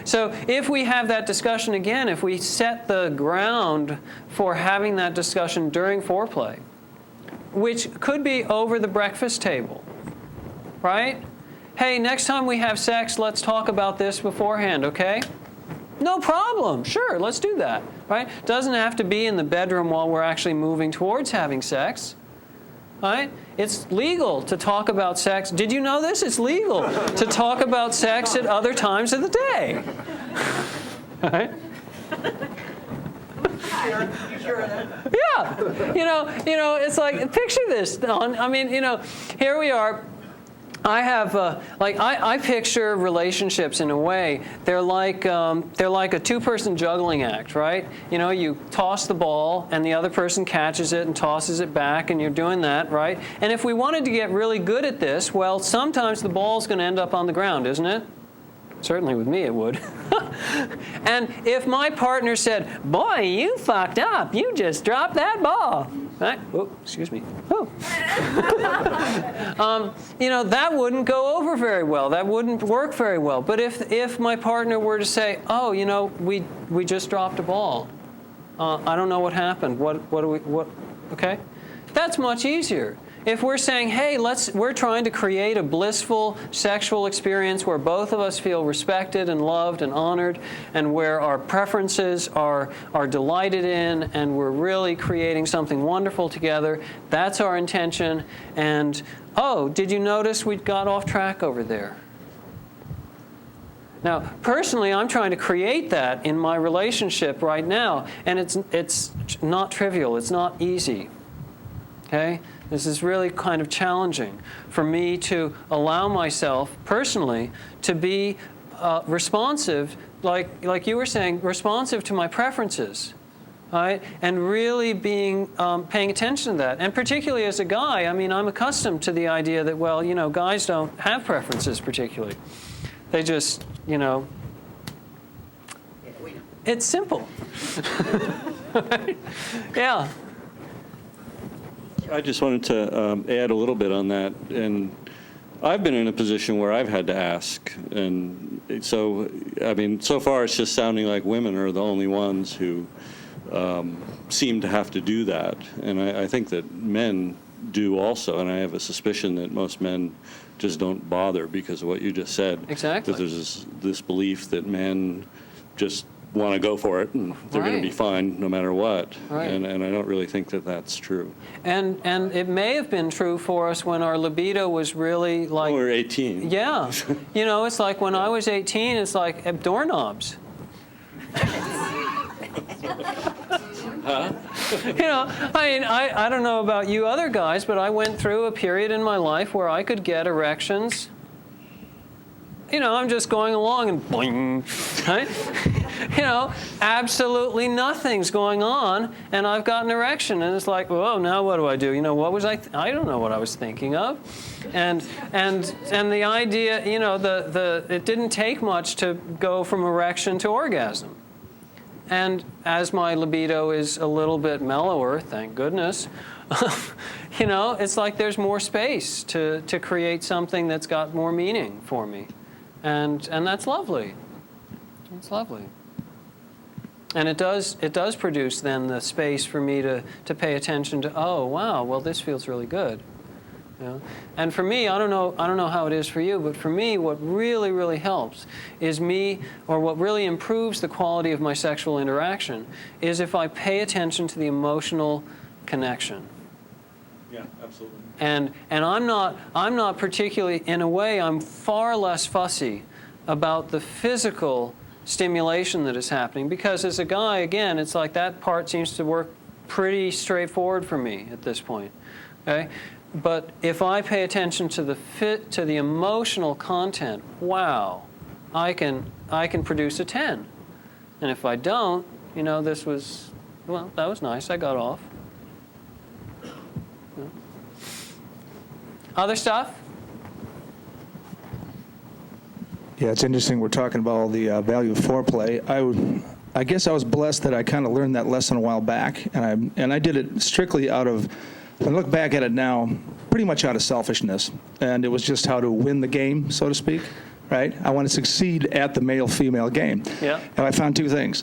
So if we have that discussion again, if we set the ground for having that discussion during foreplay, which could be over the breakfast table, right? Hey, next time we have sex, let's talk about this beforehand, okay? No problem. Sure, let's do that, right? Doesn't have to be in the bedroom while we're actually moving towards having sex, right? It's legal to talk about sex. Did you know this? It's legal to talk about sex at other times of the day, right? You sure of that? Yeah. It's like, picture this, Don. I mean, here we are. I have, I picture relationships in a way, they're like a two-person juggling act, right? You toss the ball, and the other person catches it and tosses it back, and you're doing that, right? And if we wanted to get really good at this, well, sometimes the ball's going to end up on the ground, isn't it? Certainly with me it would. And if my partner said, boy, you fucked up. You just dropped that ball. Right? Oh, excuse me. Oh. That wouldn't go over very well. That wouldn't work very well. But if my partner were to say, oh, we just dropped a ball. I don't know what happened. What, okay? That's much easier. If we're saying, hey, we're trying to create a blissful sexual experience where both of us feel respected and loved and honored, and where our preferences are delighted in, and we're really creating something wonderful together, that's our intention. And, oh, did you notice we got off track over there? Now, personally, I'm trying to create that in my relationship right now, and it's not trivial. It's not easy. Okay? This is really kind of challenging for me to allow myself personally to be responsive, like you were saying, responsive to my preferences, right? And really paying attention to that. And particularly as a guy, I mean, I'm accustomed to the idea that, well, guys don't have preferences particularly. They just, it's simple. Yeah. I just wanted to add a little bit on that, and I've been in a position where I've had to ask, and so, I mean, so far it's just sounding like women are the only ones who seem to have to do that, and I think that men do also, and I have a suspicion that most men just don't bother because of what you just said. Exactly. That there's this belief that men just want to go for it, and they're going to be fine no matter what. Right. And I don't really think that that's true. And it may have been true for us when our libido was really like... When we were 18. Yeah. It's like when I was 18, it's like doorknobs. Huh? I don't know about you other guys, but I went through a period in my life where I could get erections I'm just going along and boing, right? Absolutely nothing's going on, and I've got an erection, and it's like, whoa, now what do I do? What was I don't know what I was thinking of. And the idea, it didn't take much to go from erection to orgasm. And as my libido is a little bit mellower, thank goodness, it's like there's more space to create something that's got more meaning for me. And that's lovely. It's lovely. And it does produce then the space for me to pay attention to, oh, wow, well, this feels really good. And for me, I don't know how it is for you, but for me, what really, really helps is what really improves the quality of my sexual interaction is if I pay attention to the emotional connection. Yeah, absolutely. And I'm not particularly, in a way, I'm far less fussy about the physical stimulation that is happening, because as a guy, again, it's like that part seems to work pretty straightforward for me at this point. Okay? But if I pay attention to the emotional content, wow, I can produce a 10. And if I don't, that was nice, I got off. Other stuff? Yeah, it's interesting we're talking about all the value of foreplay. I guess I was blessed that I kind of learned that lesson a while back, and I did it strictly out of, when I look back at it now, pretty much out of selfishness. And it was just how to win the game, so to speak, right? I want to succeed at the male-female game. Yeah. And I found two things.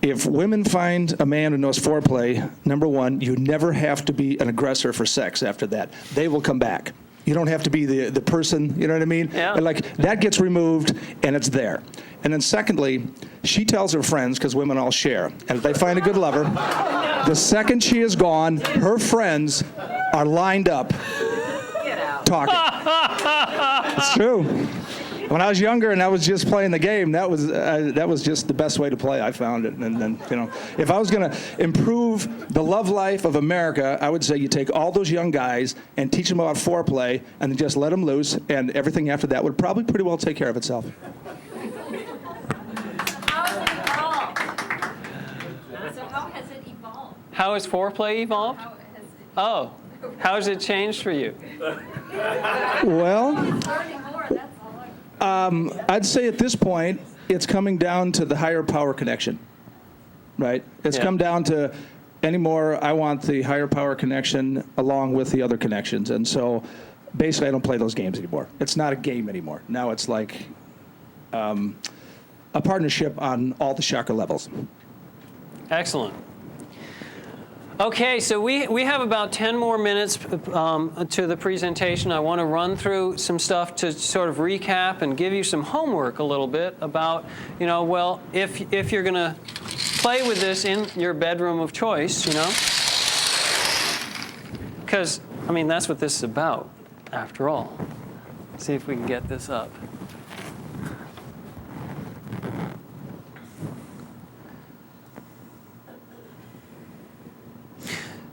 If women find a man who knows foreplay, number one, you never have to be an aggressor for sex after that. They will come back. You don't have to be the person, you know what I mean? Yeah. And like, that gets removed, and it's there. And then secondly, she tells her friends, because women all share, and if they find a good lover, the second she is gone, her friends are lined up talking. It's true. When I was younger and I was just playing the game, that was just the best way to play. I found it. And then, if I was going to improve the love life of America, I would say you take all those young guys and teach them about foreplay, and then just let them loose, and everything after that would probably pretty well take care of itself. How has foreplay evolved? Oh, how has it changed for you? Well, I'd say at this point, it's coming down to the higher power connection, right? It's come down to anymore, I want the higher power connection along with the other connections. And so basically, I don't play those games anymore. It's not a game anymore. Now it's like a partnership on all the chakra levels. Excellent. Okay, so we have about 10 more minutes to the presentation. I want to run through some stuff to sort of recap and give you some homework a little bit about, well, if you're going to play with this in your bedroom of choice, because, that's what this is about, after all. Let's see if we can get this up.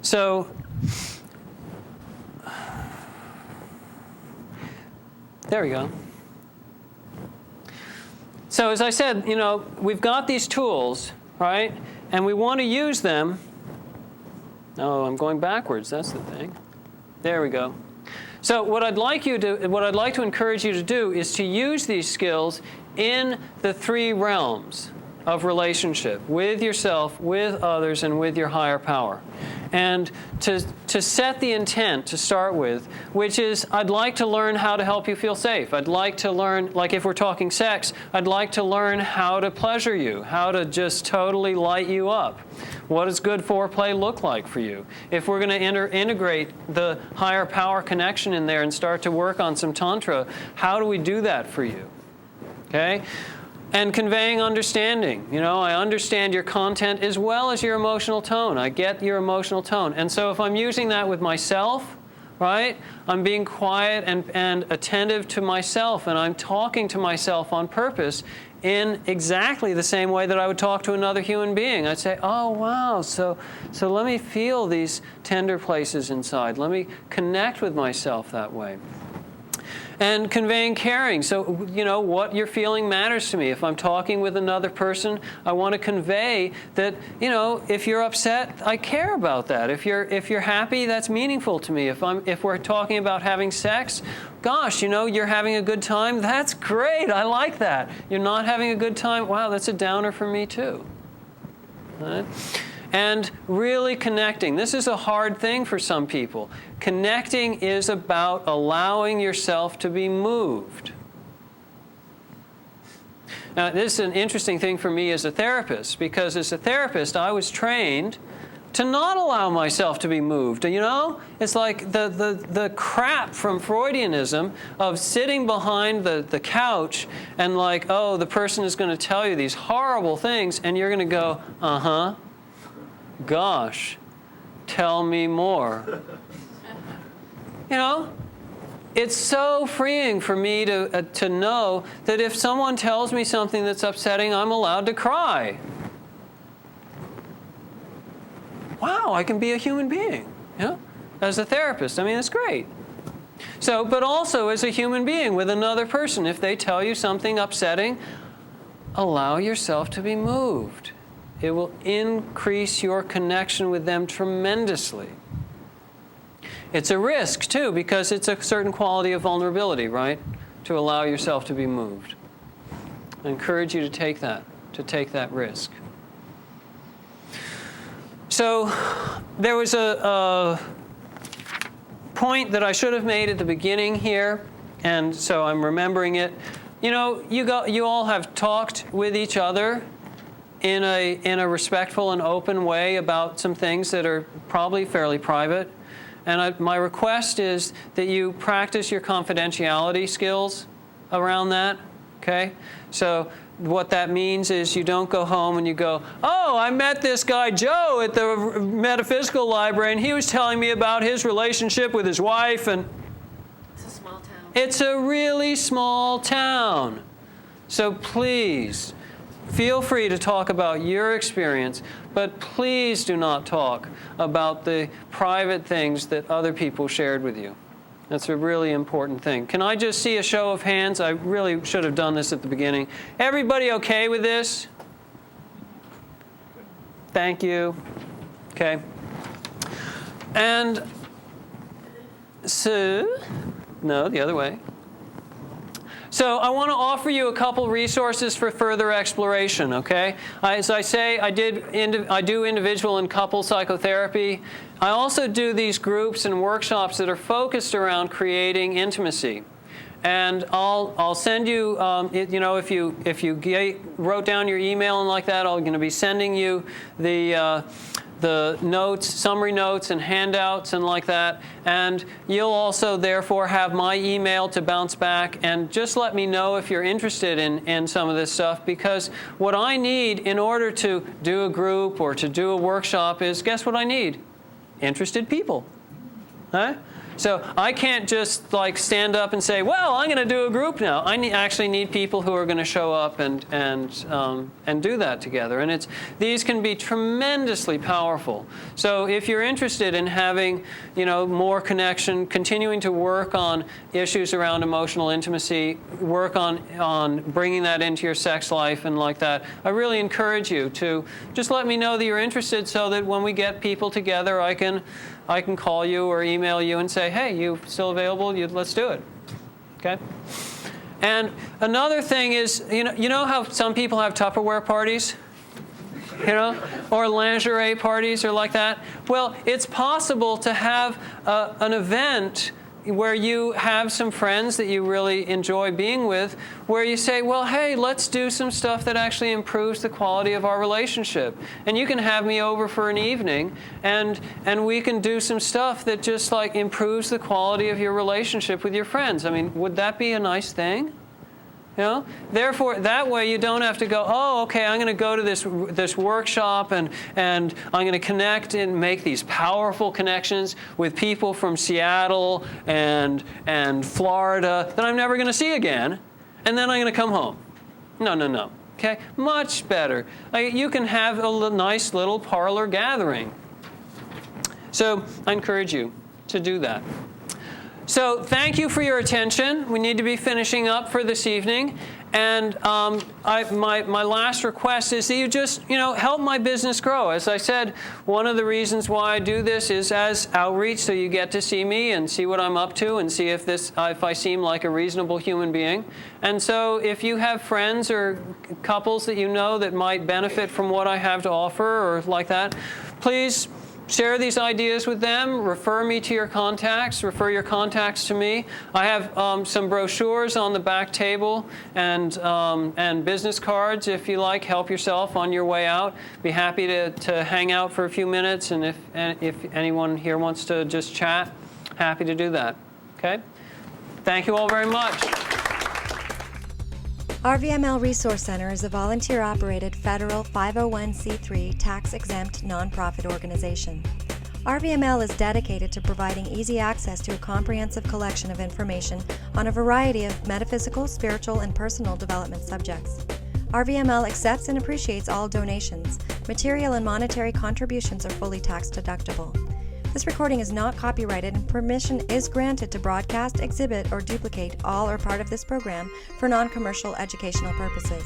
So, there we go. So as I said, we've got these tools, right? And we want to use them. Oh, I'm going backwards. That's the thing. There we go. So what I'd like to encourage you to do is to use these skills in the 3 realms of relationship, with yourself, with others, and with your higher power. And to set the intent to start with, which is, I'd like to learn how to help you feel safe. I'd like to learn, like if we're talking sex, I'd like to learn how to pleasure you, how to just totally light you up. What does good foreplay look like for you? If we're going to integrate the higher power connection in there and start to work on some tantra, how do we do that for you? Okay? And conveying understanding. I understand your content as well as your emotional tone. I get your emotional tone. And so if I'm using that with myself, right, I'm being quiet and attentive to myself, and I'm talking to myself on purpose in exactly the same way that I would talk to another human being. I'd say, oh, wow, so let me feel these tender places inside. Let me connect with myself that way. And conveying caring. So, what you're feeling matters to me. If I'm talking with another person, I want to convey that, if you're upset, I care about that. If you're happy, that's meaningful to me. If we're talking about having sex, gosh, you're having a good time, that's great. I like that. You're not having a good time, wow, that's a downer for me too. All right? And really connecting. This is a hard thing for some people. Connecting is about allowing yourself to be moved. Now, this is an interesting thing for me as a therapist, because as a therapist, I was trained to not allow myself to be moved. It's like the crap from Freudianism of sitting behind the couch and like, oh, the person is going to tell you these horrible things, and you're going to go, uh-huh. Gosh, tell me more. It's so freeing for me to know that if someone tells me something that's upsetting, I'm allowed to cry. Wow, I can be a human being, as a therapist. I mean, it's great. So, but also as a human being with another person, if they tell you something upsetting, allow yourself to be moved. It will increase your connection with them tremendously. It's a risk, too, because it's a certain quality of vulnerability, right? To allow yourself to be moved. I encourage you to take that risk. So there was a point that I should have made at the beginning here, and so I'm remembering it. You all have talked with each other in a respectful and open way about some things that are probably fairly private. And my request is that you practice your confidentiality skills around that, okay? So what that means is you don't go home and you go, oh, I met this guy Joe at the metaphysical library, and he was telling me about his relationship with his wife. And it's a small town. It's a really small town. So please, feel free to talk about your experience, but please do not talk about the private things that other people shared with you. That's a really important thing. Can I just see a show of hands? I really should have done this at the beginning. Everybody okay with this? Thank you. Okay. And so, no, the other way. So I want to offer you a couple resources for further exploration, okay? As I say, I do individual and couple psychotherapy. I also do these groups and workshops that are focused around creating intimacy. And I'll send you, if you wrote down your email and like that, I'm going to be sending you the notes, summary notes and handouts and like that. And you'll also therefore have my email to bounce back, and just let me know if you're interested in some of this stuff, because what I need in order to do a group or to do a workshop is, guess what I need? Interested people. Huh? So I can't just like stand up and say, well, I'm going to do a group now. I actually need people who are going to show up and do that together. And these can be tremendously powerful. So if you're interested in having, more connection, continuing to work on issues around emotional intimacy, work on bringing that into your sex life and like that, I really encourage you to just let me know that you're interested, so that when we get people together, I can call you or email you and say, hey, you still available? Let's do it. Okay? And another thing is, you know how some people have Tupperware parties? Or lingerie parties or like that? Well, it's possible to have an event where you have some friends that you really enjoy being with, where you say, well, hey, let's do some stuff that actually improves the quality of our relationship. And you can have me over for an evening, and we can do some stuff that just like improves the quality of your relationship with your friends. I mean, would that be a nice thing? Therefore, that way you don't have to go, oh, okay, I'm going to go to this workshop and I'm going to connect and make these powerful connections with people from Seattle and Florida that I'm never going to see again, and then I'm going to come home. No. Okay? Much better. You can have a nice little parlor gathering. So I encourage you to do that. So thank you for your attention. We need to be finishing up for this evening. And my last request is that you just, help my business grow. As I said, one of the reasons why I do this is as outreach, so you get to see me and see what I'm up to and see if I seem like a reasonable human being. And so if you have friends or couples that you know that might benefit from what I have to offer or like that, please share these ideas with them. Refer me to your contacts. Refer your contacts to me. I have some brochures on the back table and business cards if you like. Help yourself on your way out. Be happy to hang out for a few minutes, and if anyone here wants to just chat, happy to do that. Okay? Thank you all very much. RVML Resource Center is a volunteer-operated federal 501c3 tax-exempt nonprofit organization. RVML is dedicated to providing easy access to a comprehensive collection of information on a variety of metaphysical, spiritual, and personal development subjects. RVML accepts and appreciates all donations. Material and monetary contributions are fully tax-deductible. This recording is not copyrighted, and permission is granted to broadcast, exhibit, or duplicate all or part of this program for non-commercial educational purposes.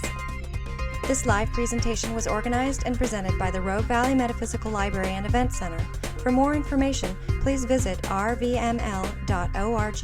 This live presentation was organized and presented by the Rogue Valley Metaphysical Library and Event Center. For more information, please visit rvml.org.